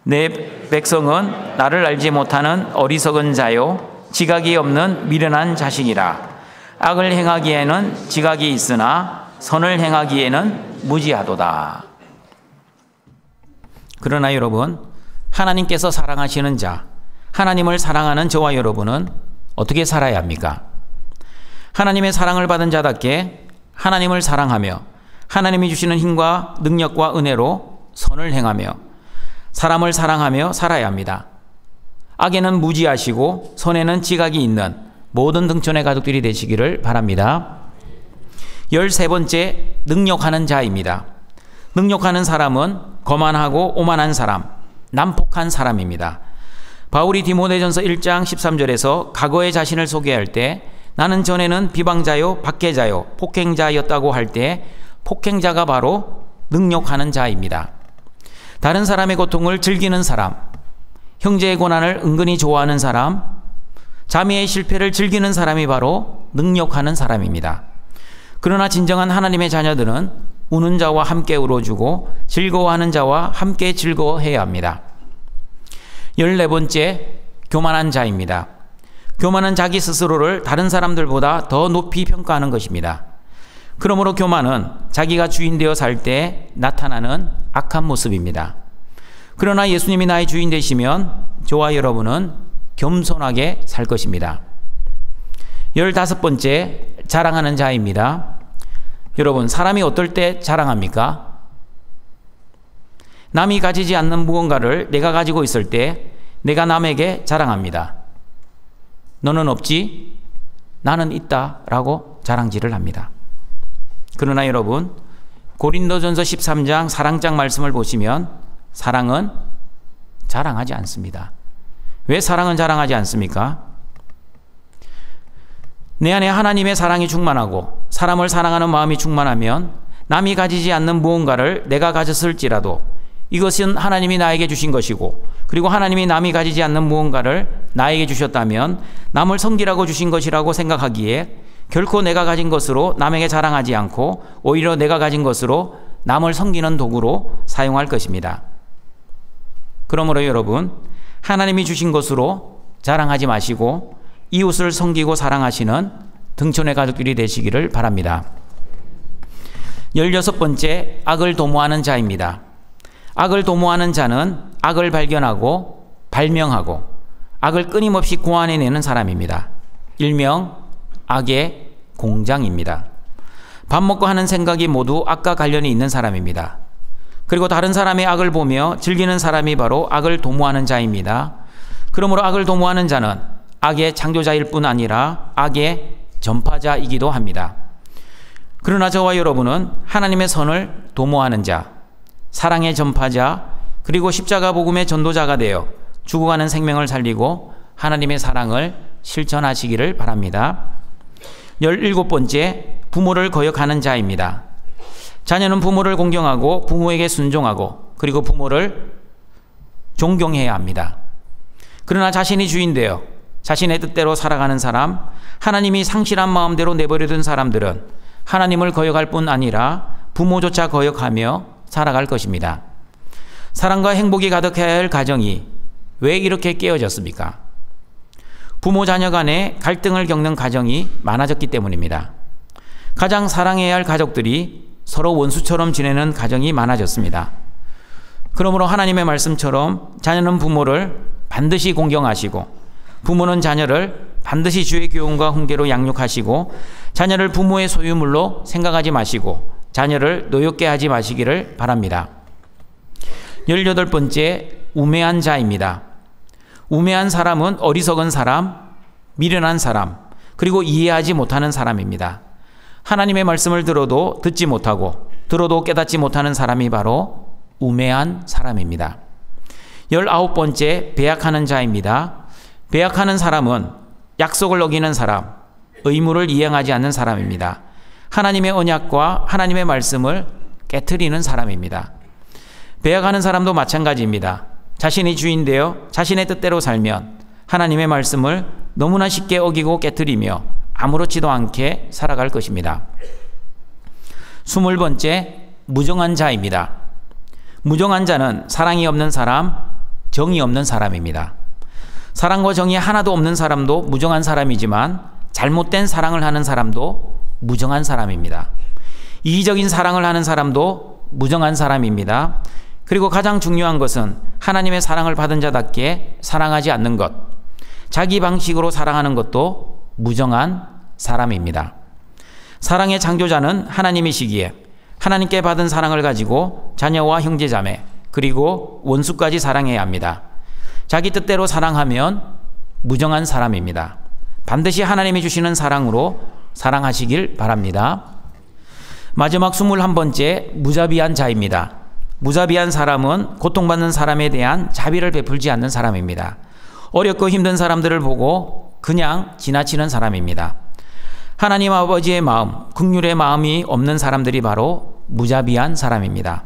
내 백성은 나를 알지 못하는 어리석은 자요 지각이 없는 미련한 자식이라. 악을 행하기에는 지각이 있으나 선을 행하기에는 무지하도다. 그러나 여러분, 하나님께서 사랑하시는 자, 하나님을 사랑하는 저와 여러분은 어떻게 살아야 합니까? 하나님의 사랑을 받은 자답게 하나님을 사랑하며 하나님이 주시는 힘과 능력과 은혜로 선을 행하며 사람을 사랑하며 살아야 합니다. 악에는 무지하시고 선에는 지각이 있는 모든 등촌의 가족들이 되시기를 바랍니다. 13번째, 능욕하는 자입니다. 능욕하는 사람은 거만하고 오만한 사람, 난폭한 사람입니다. 바울이 디모데전서 1장 13절에서 과거의 자신을 소개할 때 나는 전에는 비방자요 박해자요 폭행자였다고 할 때 폭행자가 바로 능욕하는 자입니다. 다른 사람의 고통을 즐기는 사람, 형제의 고난을 은근히 좋아하는 사람, 자매의 실패를 즐기는 사람이 바로 능욕하는 사람입니다. 그러나 진정한 하나님의 자녀들은 우는 자와 함께 울어주고 즐거워하는 자와 함께 즐거워해야 합니다. 14번째, 교만한 자입니다. 교만은 자기 스스로를 다른 사람들보다 더 높이 평가하는 것입니다. 그러므로 교만은 자기가 주인 되어 살 때 나타나는 악한 모습입니다. 그러나 예수님이 나의 주인 되시면 저와 여러분은 겸손하게 살 것입니다. 15번째, 자랑하는 자입니다. 여러분, 사람이 어떨 때 자랑합니까? 남이 가지지 않는 무언가를 내가 가지고 있을 때 내가 남에게 자랑합니다. 너는 없지? 나는 있다 라고 자랑질을 합니다. 그러나 여러분, 고린도전서 13장 사랑장 말씀을 보시면 사랑은 자랑하지 않습니다. 왜 사랑은 자랑하지 않습니까? 내 안에 하나님의 사랑이 충만하고 사람을 사랑하는 마음이 충만하면 남이 가지지 않는 무언가를 내가 가졌을지라도 이것은 하나님이 나에게 주신 것이고, 그리고 하나님이 남이 가지지 않는 무언가를 나에게 주셨다면 남을 섬기라고 주신 것이라고 생각하기에 결코 내가 가진 것으로 남에게 자랑하지 않고 오히려 내가 가진 것으로 남을 섬기는 도구로 사용할 것입니다. 그러므로 여러분, 하나님이 주신 것으로 자랑하지 마시고 이웃을 섬기고 사랑하시는 등촌의 가족들이 되시기를 바랍니다. 16번째, 악을 도모하는 자입니다. 악을 도모하는 자는 악을 발견하고 발명하고 악을 끊임없이 고안해내는 사람입니다. 일명 악의 공장입니다. 밥 먹고 하는 생각이 모두 악과 관련이 있는 사람입니다. 그리고 다른 사람의 악을 보며 즐기는 사람이 바로 악을 도모하는 자입니다. 그러므로 악을 도모하는 자는 악의 창조자일 뿐 아니라 악의 전파자이기도 합니다. 그러나 저와 여러분은 하나님의 선을 도모하는 자, 사랑의 전파자, 그리고 십자가 복음의 전도자가 되어 죽어가는 생명을 살리고 하나님의 사랑을 실천하시기를 바랍니다. 17번째, 부모를 거역하는 자입니다. 자녀는 부모를 공경하고 부모에게 순종하고 그리고 부모를 존경해야 합니다. 그러나 자신이 주인되어 자신의 뜻대로 살아가는 사람, 하나님이 상실한 마음대로 내버려둔 사람들은 하나님을 거역할 뿐 아니라 부모조차 거역하며 살아갈 것입니다. 사랑과 행복이 가득해야 할 가정이 왜 이렇게 깨어졌습니까? 부모 자녀 간의 갈등을 겪는 가정이 많아졌기 때문입니다. 가장 사랑해야 할 가족들이 서로 원수처럼 지내는 가정이 많아졌습니다. 그러므로 하나님의 말씀처럼 자녀는 부모를 반드시 공경하시고 부모는 자녀를 반드시 주의 교훈과 훈계로 양육하시고 자녀를 부모의 소유물로 생각하지 마시고 자녀를 노엽게 하지 마시기를 바랍니다. 18번째, 우매한 자입니다. 우매한 사람은 어리석은 사람, 미련한 사람, 그리고 이해하지 못하는 사람입니다. 하나님의 말씀을 들어도 듣지 못하고 들어도 깨닫지 못하는 사람이 바로 우매한 사람입니다. 19번째, 배약하는 자입니다. 배약하는 사람은 약속을 어기는 사람, 의무를 이행하지 않는 사람입니다. 하나님의 언약과 하나님의 말씀을 깨트리는 사람입니다. 배약하는 사람도 마찬가지입니다. 자신이 주인되어 자신의 뜻대로 살면 하나님의 말씀을 너무나 쉽게 어기고 깨트리며 아무렇지도 않게 살아갈 것입니다. 20번째, 무정한 자입니다. 무정한 자는 사랑이 없는 사람, 정이 없는 사람입니다. 사랑과 정이 하나도 없는 사람도 무정한 사람이지만 잘못된 사랑을 하는 사람도 무정한 사람입니다. 이기적인 사랑을 하는 사람도 무정한 사람입니다. 그리고 가장 중요한 것은 하나님의 사랑을 받은 자답게 사랑하지 않는 것, 자기 방식으로 사랑하는 것도 무정한 사람입니다. 사랑의 창조자는 하나님이시기에 하나님께 받은 사랑을 가지고 자녀와 형제자매 그리고 원수까지 사랑해야 합니다. 자기 뜻대로 사랑하면 무정한 사람입니다. 반드시 하나님이 주시는 사랑으로 사랑하시길 바랍니다. 마지막 21번째, 무자비한 자입니다. 무자비한 사람은 고통받는 사람에 대한 자비를 베풀지 않는 사람입니다. 어렵고 힘든 사람들을 보고 그냥 지나치는 사람입니다. 하나님 아버지의 마음, 긍휼의 마음이 없는 사람들이 바로 무자비한 사람입니다.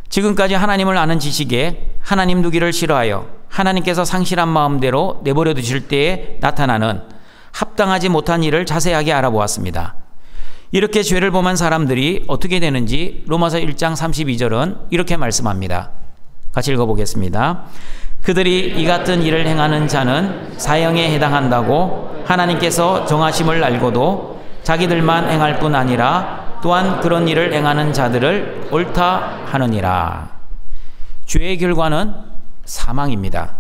지금까지 하나님을 아는 지식에 하나님 두기를 싫어하여 하나님께서 상실한 마음대로 내버려 두실 때에 나타나는 합당하지 못한 일을 자세하게 알아보았습니다. 이렇게 죄를 범한 사람들이 어떻게 되는지 로마서 1장 32절은 이렇게 말씀합니다. 같이 읽어보겠습니다. 그들이 이 같은 일을 행하는 자는 사형에 해당한다고 하나님께서 정하심을 알고도 자기들만 행할 뿐 아니라 또한 그런 일을 행하는 자들을 옳다 하느니라. 죄의 결과는 사망입니다.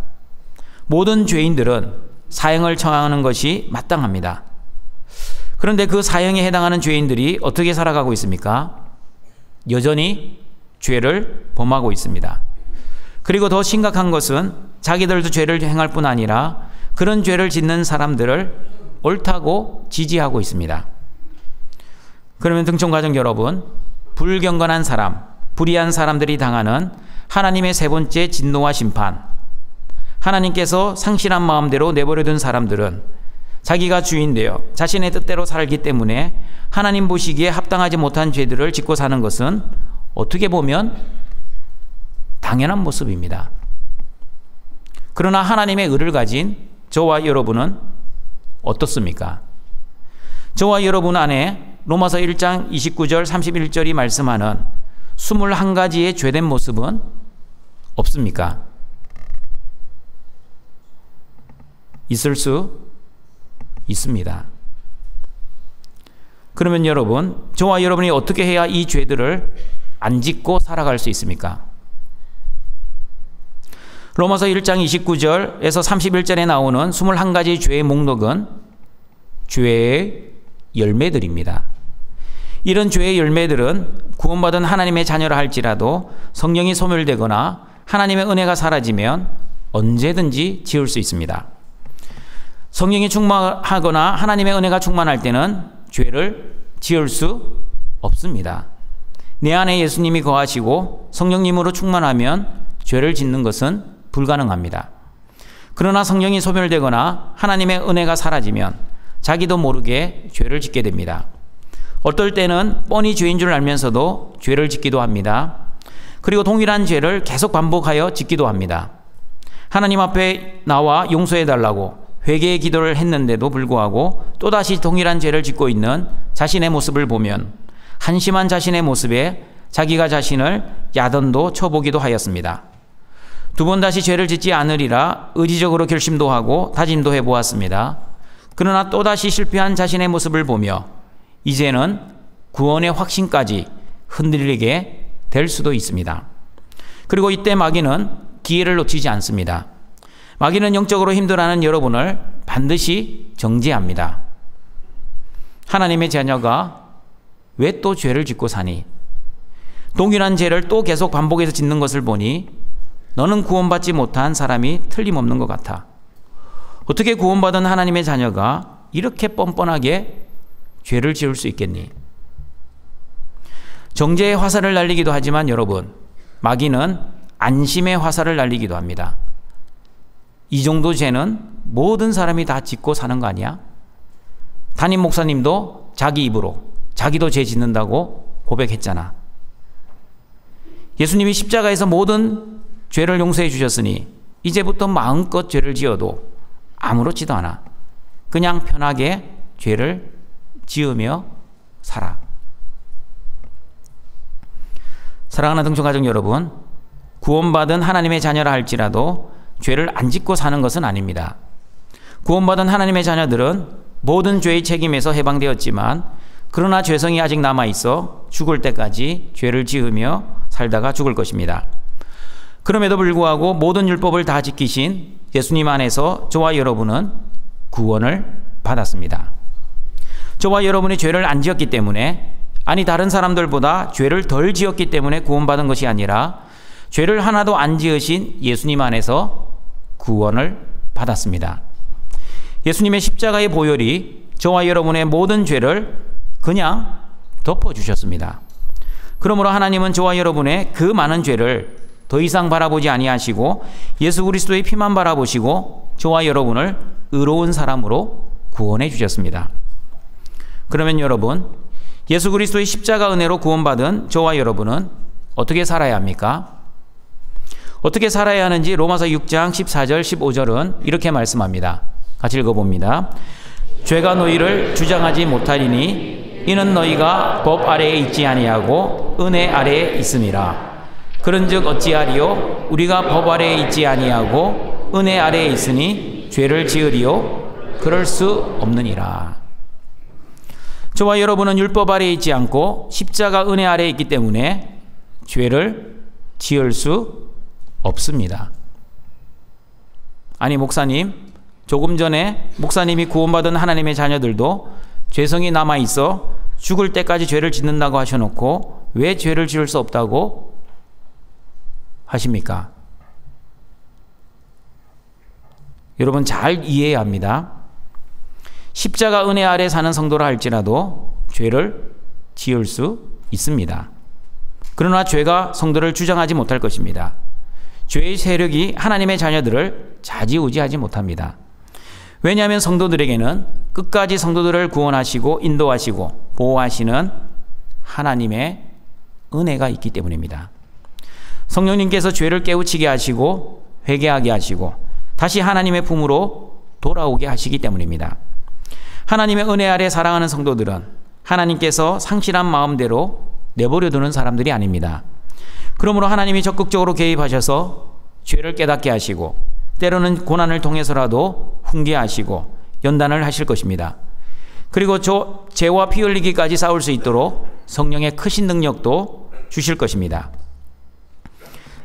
모든 죄인들은 사형을 청하는 것이 마땅합니다. 그런데 그 사형에 해당하는 죄인들이 어떻게 살아가고 있습니까? 여전히 죄를 범하고 있습니다. 그리고 더 심각한 것은 자기들도 죄를 행할 뿐 아니라 그런 죄를 짓는 사람들을 옳다고 지지하고 있습니다. 그러면 등촌가족 여러분, 불경건한 사람, 불의한 사람들이 당하는 하나님의 세 번째 진노와 심판, 하나님께서 상실한 마음대로 내버려둔 사람들은 자기가 주인되어 자신의 뜻대로 살기 때문에 하나님 보시기에 합당하지 못한 죄들을 짓고 사는 것은 어떻게 보면 당연한 모습입니다. 그러나 하나님의 의를 가진 저와 여러분은 어떻습니까? 저와 여러분 안에 로마서 1장 29절 31절이 말씀하는 21가지의 죄된 모습은 없습니까? 있을 수 있습니다. 그러면 여러분, 저와 여러분이 어떻게 해야 이 죄들을 안 짓고 살아갈 수 있습니까? 로마서 1장 29절에서 31절에 나오는 21가지 죄의 목록은 죄의 열매들입니다. 이런 죄의 열매들은 구원받은 하나님의 자녀라 할지라도 성령이 소멸되거나 하나님의 은혜가 사라지면 언제든지 지을 수 있습니다. 성령이 충만하거나 하나님의 은혜가 충만할 때는 죄를 지을 수 없습니다. 내 안에 예수님이 거하시고 성령님으로 충만하면 죄를 짓는 것은 불가능합니다. 그러나 성령이 소멸되거나 하나님의 은혜가 사라지면 자기도 모르게 죄를 짓게 됩니다. 어떨 때는 뻔히 죄인 줄 알면서도 죄를 짓기도 합니다. 그리고 동일한 죄를 계속 반복하여 짓기도 합니다. 하나님 앞에 나와 용서해달라고 회개의 기도를 했는데도 불구하고 또다시 동일한 죄를 짓고 있는 자신의 모습을 보면 한심한 자신의 모습에 자기가 자신을 야단도 쳐보기도 하였습니다. 두 번 다시 죄를 짓지 않으리라 의지적으로 결심도 하고 다짐도 해보았습니다. 그러나 또다시 실패한 자신의 모습을 보며 이제는 구원의 확신까지 흔들리게 될 수도 있습니다. 그리고 이때 마귀는 기회를 놓치지 않습니다. 마귀는 영적으로 힘들어하는 여러분을 반드시 정죄합니다. 하나님의 자녀가 왜 또 죄를 짓고 사니? 동일한 죄를 또 계속 반복해서 짓는 것을 보니 너는 구원받지 못한 사람이 틀림없는 것 같아. 어떻게 구원받은 하나님의 자녀가 이렇게 뻔뻔하게 죄를 지을 수 있겠니? 정죄의 화살을 날리기도 하지만 여러분, 마귀는 안심의 화살을 날리기도 합니다. 이 정도 죄는 모든 사람이 다 짓고 사는 거 아니야? 담임 목사님도 자기 입으로 자기도 죄 짓는다고 고백했잖아. 예수님이 십자가에서 모든 죄를 용서해 주셨으니 이제부터 마음껏 죄를 지어도 아무렇지도 않아. 그냥 편하게 죄를 지으며 살아. 사랑하는 등촌가족 여러분, 구원받은 하나님의 자녀라 할지라도 죄를 안 짓고 사는 것은 아닙니다. 구원받은 하나님의 자녀들은 모든 죄의 책임에서 해방되었지만 그러나 죄성이 아직 남아있어 죽을 때까지 죄를 지으며 살다가 죽을 것입니다. 그럼에도 불구하고 모든 율법을 다 지키신 예수님 안에서 저와 여러분은 구원을 받았습니다. 저와 여러분이 죄를 안 지었기 때문에, 아니 다른 사람들보다 죄를 덜 지었기 때문에 구원받은 것이 아니라 죄를 하나도 안 지으신 예수님 안에서 구원을 받았습니다. 예수님의 십자가의 보혈이 저와 여러분의 모든 죄를 그냥 덮어주셨습니다. 그러므로 하나님은 저와 여러분의 그 많은 죄를 더 이상 바라보지 아니하시고 예수 그리스도의 피만 바라보시고 저와 여러분을 의로운 사람으로 구원해 주셨습니다. 그러면 여러분, 예수 그리스도의 십자가 은혜로 구원받은 저와 여러분은 어떻게 살아야 합니까? 어떻게 살아야 하는지 로마서 6장 14절 15절은 이렇게 말씀합니다. 같이 읽어봅니다. 죄가 너희를 주장하지 못하리니 이는 너희가 법 아래에 있지 아니하고 은혜 아래에 있음이라. 그런즉 어찌하리요? 우리가 법 아래에 있지 아니하고 은혜 아래에 있으니 죄를 지으리요? 그럴 수 없느니라. 저와 여러분은 율법 아래에 있지 않고 십자가 은혜 아래에 있기 때문에 죄를 지을 수 없습니다. 아니 목사님, 조금 전에 목사님이 구원받은 하나님의 자녀들도 죄성이 남아있어 죽을 때까지 죄를 짓는다고 하셔놓고 왜 죄를 지을 수 없다고 하십니까? 여러분 잘 이해해야 합니다. 십자가 은혜 아래 사는 성도라 할지라도 죄를 지을 수 있습니다. 그러나 죄가 성도를 주장하지 못할 것입니다. 죄의 세력이 하나님의 자녀들을 좌지우지하지 못합니다. 왜냐하면 성도들에게는 끝까지 성도들을 구원하시고 인도하시고 보호하시는 하나님의 은혜가 있기 때문입니다. 성령님께서 죄를 깨우치게 하시고 회개하게 하시고 다시 하나님의 품으로 돌아오게 하시기 때문입니다. 하나님의 은혜 아래 사랑하는 성도들은 하나님께서 상실한 마음대로 내버려두는 사람들이 아닙니다. 그러므로 하나님이 적극적으로 개입하셔서 죄를 깨닫게 하시고 때로는 고난을 통해서라도 훈계하시고 연단을 하실 것입니다. 그리고 죄와 피 흘리기까지 싸울 수 있도록 성령의 크신 능력도 주실 것입니다.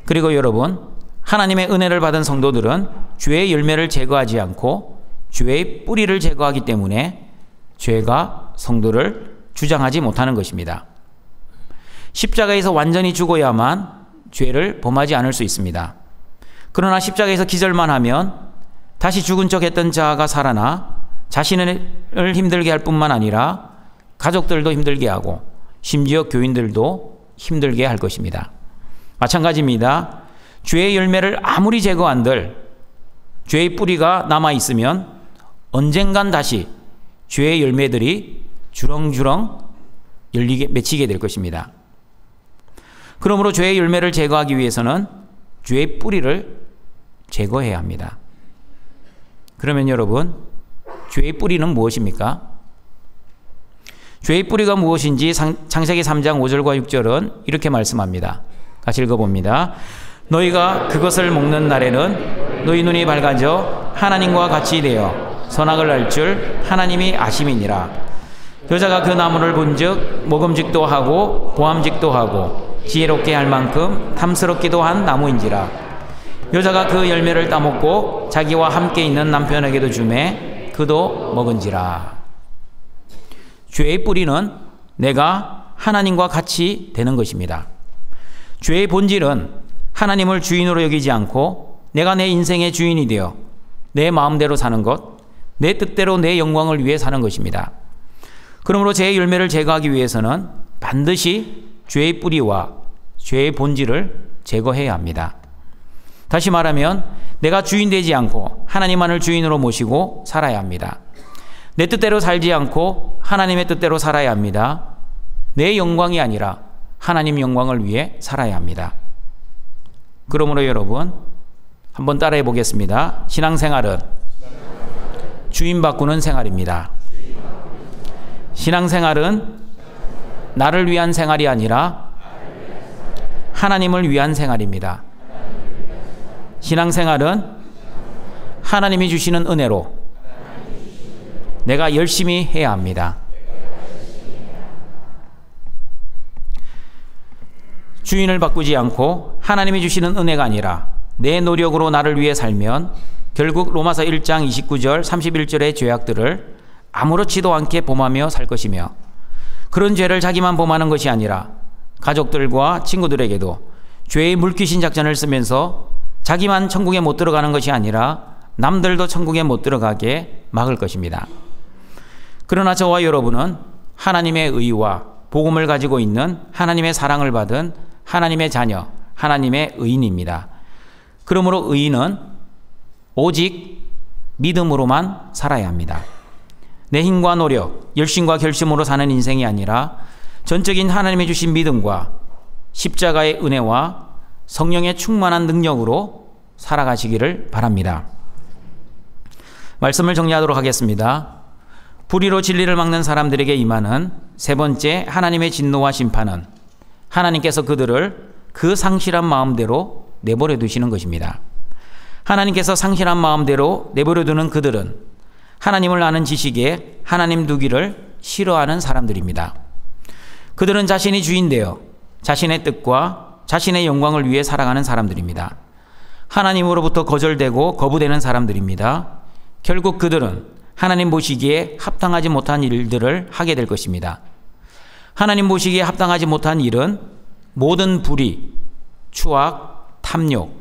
그리고 여러분, 하나님의 은혜를 받은 성도들은 죄의 열매를 제거하지 않고 죄의 뿌리를 제거하기 때문에 죄가 성도를 주장하지 못하는 것입니다. 십자가에서 완전히 죽어야만 죄를 범하지 않을 수 있습니다. 그러나 십자가에서 기절만 하면 다시 죽은 척 했던 자가 살아나 자신을 힘들게 할 뿐만 아니라 가족들도 힘들게 하고 심지어 교인들도 힘들게 할 것입니다. 마찬가지입니다. 죄의 열매를 아무리 제거한들 죄의 뿌리가 남아있으면 언젠간 다시 죄의 열매들이 주렁주렁 맺히게 될 것입니다. 그러므로 죄의 열매를 제거하기 위해서는 죄의 뿌리를 제거해야 합니다. 그러면 여러분, 죄의 뿌리는 무엇입니까? 죄의 뿌리가 무엇인지 창세기 3장 5절과 6절은 이렇게 말씀합니다. 같이 읽어봅니다. 너희가 그것을 먹는 날에는 너희 눈이 밝아져 하나님과 같이 되어 선악을 알 줄 하나님이 아심이니라. 여자가 그 나무를 본즉 먹음직도 하고 보암직도 하고 지혜롭게 할 만큼 탐스럽기도 한 나무인지라. 여자가 그 열매를 따먹고 자기와 함께 있는 남편에게도 주매 그도 먹은지라. 죄의 뿌리는 내가 하나님과 같이 되는 것입니다. 죄의 본질은 하나님을 주인으로 여기지 않고 내가 내 인생의 주인이 되어 내 마음대로 사는 것, 내 뜻대로 내 영광을 위해 사는 것입니다. 그러므로 죄의 열매를 제거하기 위해서는 반드시 죄의 뿌리와 죄의 본질을 제거해야 합니다. 다시 말하면 내가 주인 되지 않고 하나님만을 주인으로 모시고 살아야 합니다. 내 뜻대로 살지 않고 하나님의 뜻대로 살아야 합니다. 내 영광이 아니라 하나님 영광을 위해 살아야 합니다. 그러므로 여러분, 한번 따라해 보겠습니다. 신앙생활은 주인 바꾸는 생활입니다. 신앙생활은 나를 위한 생활이 아니라 하나님을 위한 생활입니다. 신앙생활은 하나님이 주시는 은혜로 내가 열심히 해야 합니다. 주인을 바꾸지 않고 하나님이 주시는 은혜가 아니라 내 노력으로 나를 위해 살면 결국 로마서 1장 29절 31절의 죄악들을 아무렇지도 않게 범하며 살 것이며, 그런 죄를 자기만 범하는 것이 아니라 가족들과 친구들에게도 죄의 물귀신 작전을 쓰면서 자기만 천국에 못 들어가는 것이 아니라 남들도 천국에 못 들어가게 막을 것입니다. 그러나 저와 여러분은 하나님의 의와 복음을 가지고 있는 하나님의 사랑을 받은 하나님의 자녀, 하나님의 의인입니다. 그러므로 의인은 오직 믿음으로만 살아야 합니다. 내 힘과 노력, 열심과 결심으로 사는 인생이 아니라 전적인 하나님의 주신 믿음과 십자가의 은혜와 성령의 충만한 능력으로 살아가시기를 바랍니다. 말씀을 정리하도록 하겠습니다. 불의로 진리를 막는 사람들에게 임하는 세 번째 하나님의 진노와 심판은 하나님께서 그들을 그 상실한 마음대로 내버려 두시는 것입니다. 하나님께서 상실한 마음대로 내버려 두는 그들은 하나님을 아는 지식에 하나님 두기를 싫어하는 사람들입니다. 그들은 자신이 주인 되어 자신의 뜻과 자신의 영광을 위해 살아가는 사람들입니다. 하나님으로부터 거절되고 거부되는 사람들입니다. 결국 그들은 하나님 보시기에 합당하지 못한 일들을 하게 될 것입니다. 하나님 보시기에 합당하지 못한 일은 모든 불의, 추악, 탐욕,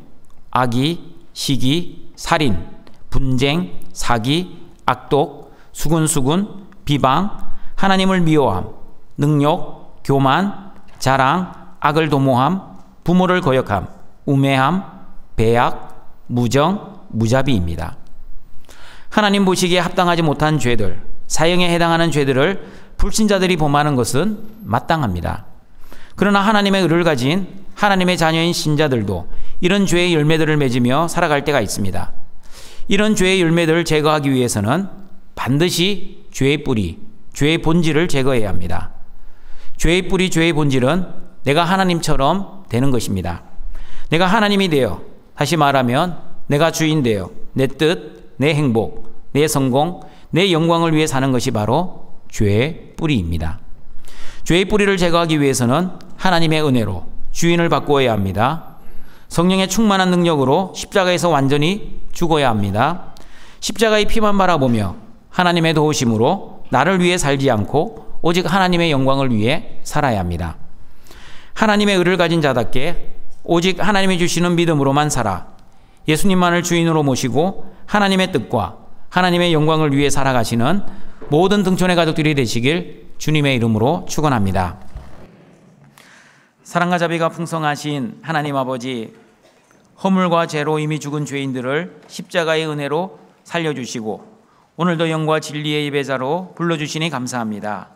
악의, 시기, 살인, 분쟁, 사기, 악독, 수군수군, 비방, 하나님을 미워함, 능욕, 교만, 자랑, 악을 도모함, 부모를 거역함, 우매함, 배악, 무정, 무자비입니다. 하나님 보시기에 합당하지 못한 죄들, 사형에 해당하는 죄들을 불신자들이 범하는 것은 마땅합니다. 그러나 하나님의 의를 가진 하나님의 자녀인 신자들도 이런 죄의 열매들을 맺으며 살아갈 때가 있습니다. 이런 죄의 열매들을 제거하기 위해서는 반드시 죄의 뿌리, 죄의 본질을 제거해야 합니다. 죄의 뿌리, 죄의 본질은 내가 하나님처럼 되는 것입니다. 내가 하나님이 되어, 다시 말하면 내가 주인 되어 내 뜻, 내 행복, 내 성공, 내 영광을 위해 사는 것이 바로 죄의 뿌리입니다. 죄의 뿌리를 제거하기 위해서는 하나님의 은혜로 주인을 바꾸어야 합니다. 성령의 충만한 능력으로 십자가에서 완전히 죽어야 합니다. 십자가의 피만 바라보며 하나님의 도우심으로 나를 위해 살지 않고 오직 하나님의 영광을 위해 살아야 합니다. 하나님의 의를 가진 자답게 오직 하나님이 주시는 믿음으로만 살아 예수님만을 주인으로 모시고 하나님의 뜻과 하나님의 영광을 위해 살아가시는 모든 등촌의 가족들이 되시길 주님의 이름으로 축원합니다. 사랑과 자비가 풍성하신 하나님 아버지, 허물과 죄로 이미 죽은 죄인들을 십자가의 은혜로 살려주시고 오늘도 영과 진리의 예배자로 불러주시니 감사합니다.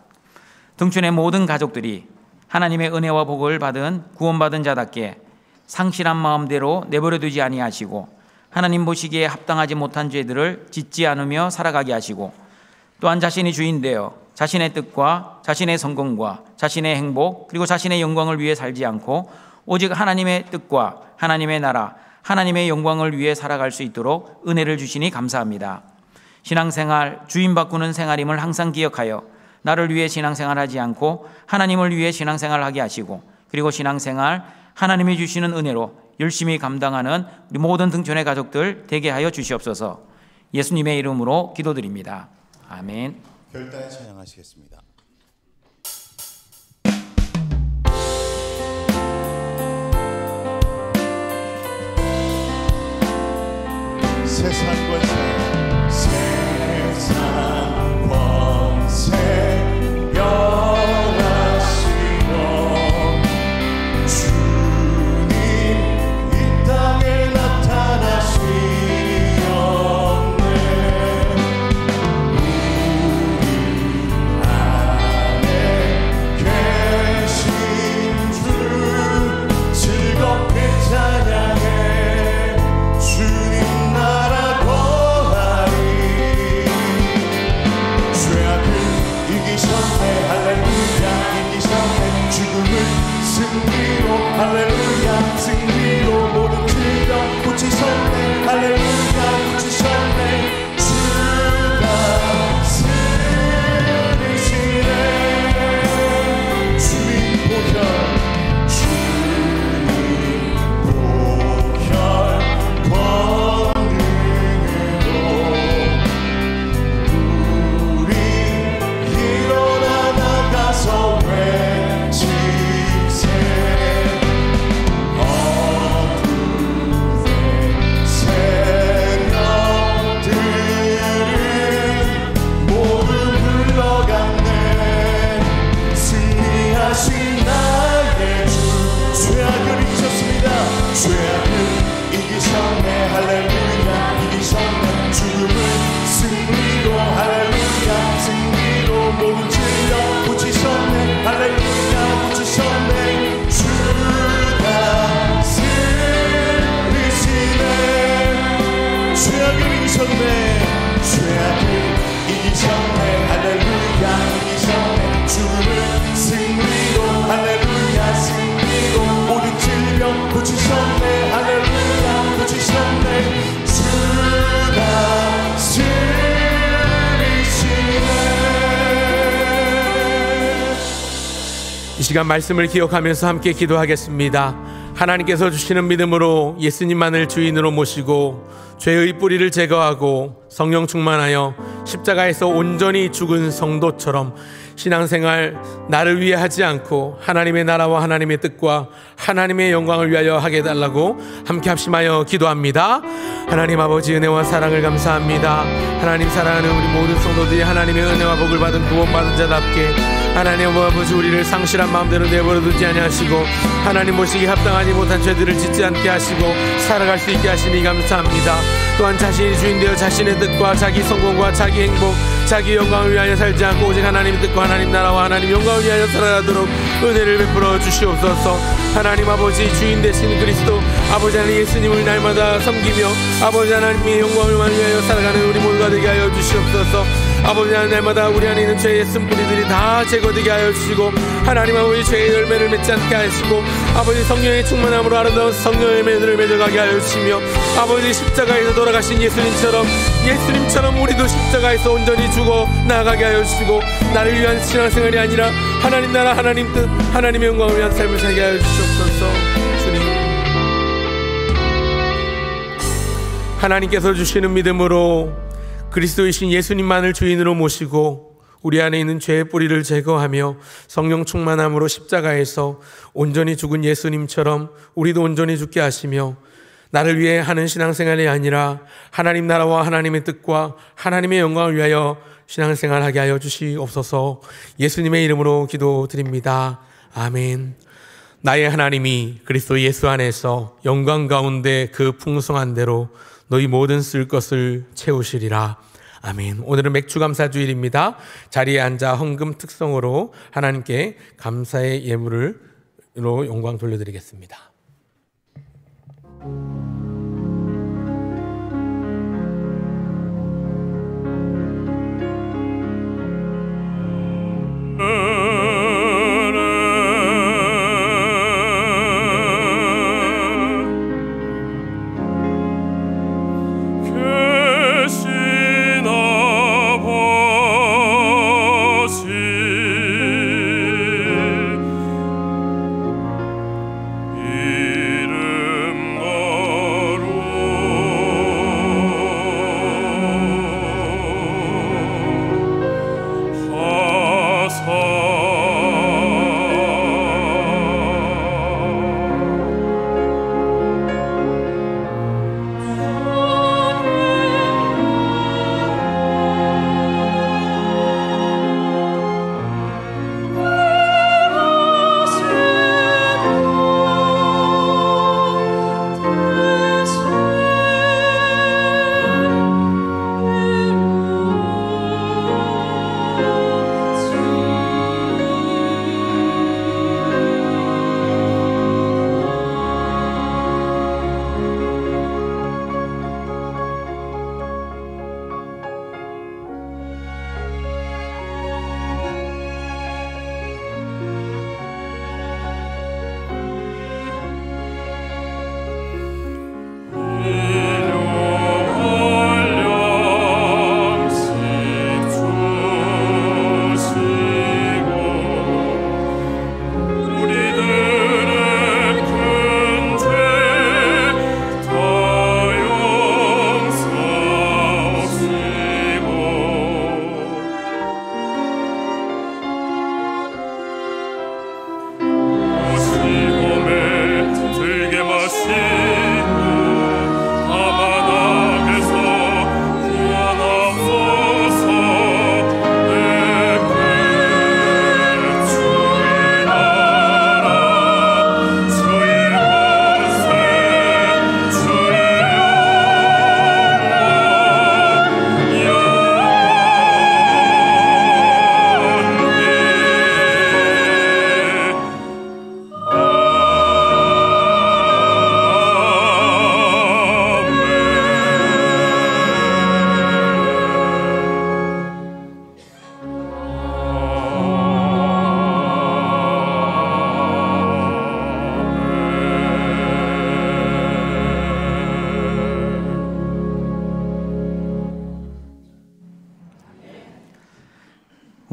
등촌의 모든 가족들이 하나님의 은혜와 복을 받은 구원받은 자답게 상실한 마음대로 내버려두지 아니하시고 하나님 보시기에 합당하지 못한 죄들을 짓지 않으며 살아가게 하시고 또한 자신이 주인 되어 자신의 뜻과 자신의 성공과 자신의 행복 그리고 자신의 영광을 위해 살지 않고 오직 하나님의 뜻과 하나님의 나라 하나님의 영광을 위해 살아갈 수 있도록 은혜를 주시니 감사합니다. 신앙생활 주인 바꾸는 생활임을 항상 기억하여 나를 위해 신앙생활하지 않고 하나님을 위해 신앙생활하게 하시고 그리고 신앙생활 하나님이 주시는 은혜로 열심히 감당하는 우리 모든 등촌의 가족들 되게 하여 주시옵소서. 예수님의 이름으로 기도드립니다. 아멘. 별따에 찬양하시겠습니다. 세상 권세 멸하시고 주님 이 땅에 나타나시었네. 우리 안에 계신 주 즐겁게 찬양해. 주님 나라 거하리. 죄악을 이기셨네. 할렐루야. 이기셨네. 죽음을 승리로 할렐루야. 승리로 모든 질병 고치셨네. 할렐루야. 고치셨네. 주가 승리시네. 주님 보혈 권능으로 우리 일어나 나가서 외치세. 어둠의 세력들은 모두 물러갔네. 승리하신 나의 주. 죄악을 이기셨습니다. 죄악을 이기셨네. 할렐루야. 이기셨네. 죽음을 승리로 할렐루야. 승리로 모든 질병 고치셨네. 할렐루야. 고치셨네. 주가 승리시네. 죄악을 이기셨네. 죄악을 이기셨네. 할렐루야. 이기셨네. 죽음을 승리로 할렐루야. 승리로 모든 질병 고치셨네. 할렐루야. 고치셨네. 주가 승리시네. 이 시간 말씀을 기억하면서 함께 기도하겠습니다. 하나님께서 주시는 믿음으로 예수님만을 주인으로 모시고 죄의 뿌리를 제거하고 성령 충만하여 십자가에서 온전히 죽은 성도처럼 신앙생활 나를 위해 하지 않고 하나님의 나라와 하나님의 뜻과 하나님의 영광을 위하여 하게 해달라고 함께 합심하여 기도합니다. 하나님 아버지 은혜와 사랑을 감사합니다. 하나님 사랑하는 우리 모든 성도들이 하나님의 은혜와 복을 받은 구원받은 자답게 하나님 아버지 우리를 상실한 마음대로 내버려두지 아니하시고 하나님 보시기 합당하지 못한 죄들을 짓지 않게 하시고 살아갈 수 있게 하시니 감사합니다. 또한 자신이 주인 되어 자신의 뜻과 자기 성공과 자기 행복 자기 영광을 위하여 살지 않고 오직 하나님의 뜻과 하나님 나라와 하나님 영광을 위하여 살아가도록 은혜를 베풀어 주시옵소서. 하나님 아버지 주인 되신 그리스도 아버지 하나님 예수님을 날마다 섬기며 아버지 하나님의 영광을 위하여 살아가는 우리 모두가 되게 하여 주시옵소서. 아버지 하나님 날마다 우리 안에 있는 죄의 쓴뿌리들이 다 제거되게 하여 주시고 하나님 아버지 죄의 열매를 맺지 않게 하시고 아버지 성령의 충만함으로 아름다운 성령의 열매들을 맺어가게 하여 주시며 아버지 십자가에서 돌아가신 예수님처럼 우리도 십자가에서 온전히 죽어 나아가게 하여 주시고 나를 위한 신앙생활이 아니라 하나님 나라 하나님 뜻 하나님의 영광을 위한 삶을 살게 하여 주시옵소서. 주님 하나님께서 주시는 믿음으로 그리스도이신 예수님만을 주인으로 모시고 우리 안에 있는 죄의 뿌리를 제거하며 성령 충만함으로 십자가에서 온전히 죽은 예수님처럼 우리도 온전히 죽게 하시며 나를 위해 하는 신앙생활이 아니라 하나님 나라와 하나님의 뜻과 하나님의 영광을 위하여 신앙생활하게 하여 주시옵소서. 예수님의 이름으로 기도드립니다. 아멘. 나의 하나님이 그리스도 예수 안에서 영광 가운데 그 풍성한 대로 너희 모든 쓸 것을 채우시리라. 아멘. 오늘은 맥주감사주일입니다. 자리에 앉아 헌금 특성으로 하나님께 감사의 예물로 영광 돌려드리겠습니다.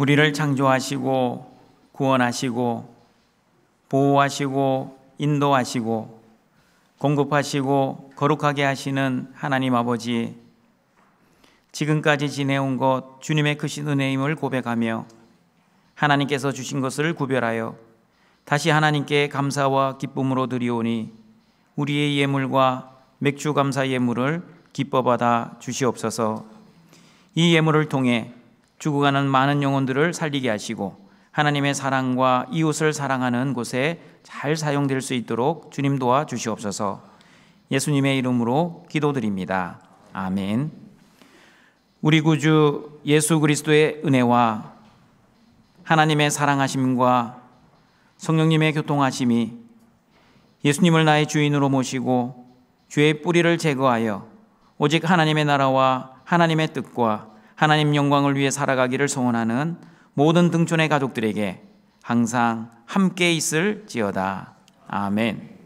우리를 창조하시고 구원하시고 보호하시고 인도하시고 공급하시고 거룩하게 하시는 하나님 아버지, 지금까지 지내온 것 주님의 크신 은혜임을 고백하며 하나님께서 주신 것을 구별하여 다시 하나님께 감사와 기쁨으로 드리오니 우리의 예물과 맥주 감사 예물을 기뻐 받아 주시옵소서. 이 예물을 통해 죽어가는 많은 영혼들을 살리게 하시고 하나님의 사랑과 이웃을 사랑하는 곳에 잘 사용될 수 있도록 주님 도와 주시옵소서. 예수님의 이름으로 기도드립니다. 아멘. 우리 구주 예수 그리스도의 은혜와 하나님의 사랑하심과 성령님의 교통하심이 예수님을 나의 주인으로 모시고 죄의 뿌리를 제거하여 오직 하나님의 나라와 하나님의 뜻과 하나님 영광을 위해 살아가기를 소원하는 모든 등촌의 가족들에게 항상 함께 있을지어다. 아멘.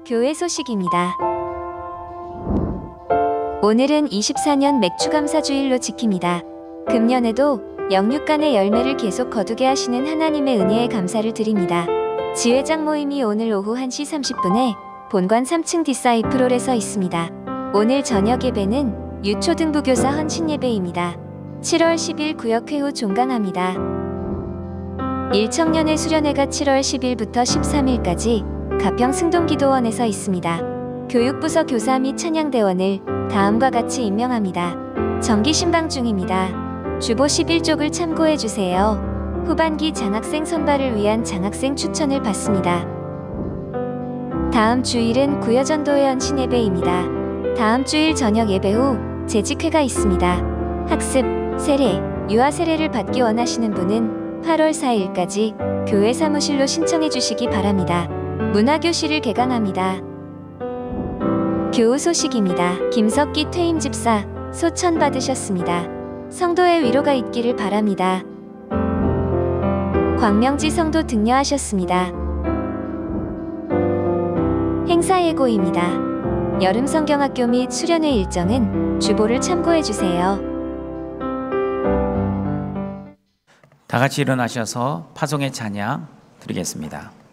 교회 소식입니다. 오늘은 24년 맥주감사주일로 지킵니다. 금년에도 영육간의 열매를 계속 거두게 하시는 하나님의 은혜에 감사를 드립니다. 지회장 모임이 오늘 오후 1시 30분에 본관 3층 디사이프홀에서 있습니다. 오늘 저녁 예배는 유초등부교사 헌신 예배입니다. 7월 10일 구역회 후 종강합니다. 1청년회 수련회가 7월 10일부터 13일까지 가평 승동기도원에서 있습니다. 교육부서 교사 및 찬양대원을 다음과 같이 임명합니다. 정기 신방 중입니다. 주보 11쪽을 참고해주세요. 후반기 장학생 선발을 위한 장학생 추천을 받습니다. 다음 주일은 구여전도회 헌신 예배입니다. 다음 주일 저녁 예배 후 재직회가 있습니다. 학습, 세례, 유아 세례를 받기 원하시는 분은 8월 4일까지 교회 사무실로 신청해 주시기 바랍니다. 문화교실을 개강합니다. 교우 소식입니다. 김석기 퇴임 집사 소천 받으셨습니다. 성도의 위로가 있기를 바랍니다. 광명지 성도 등려하셨습니다. 행사 예고입니다. 여름 성경학교 및 수련회 일정은 주보를 참고해 주세요. 다 같이 일어나셔서 파송의 찬양 드리겠습니다.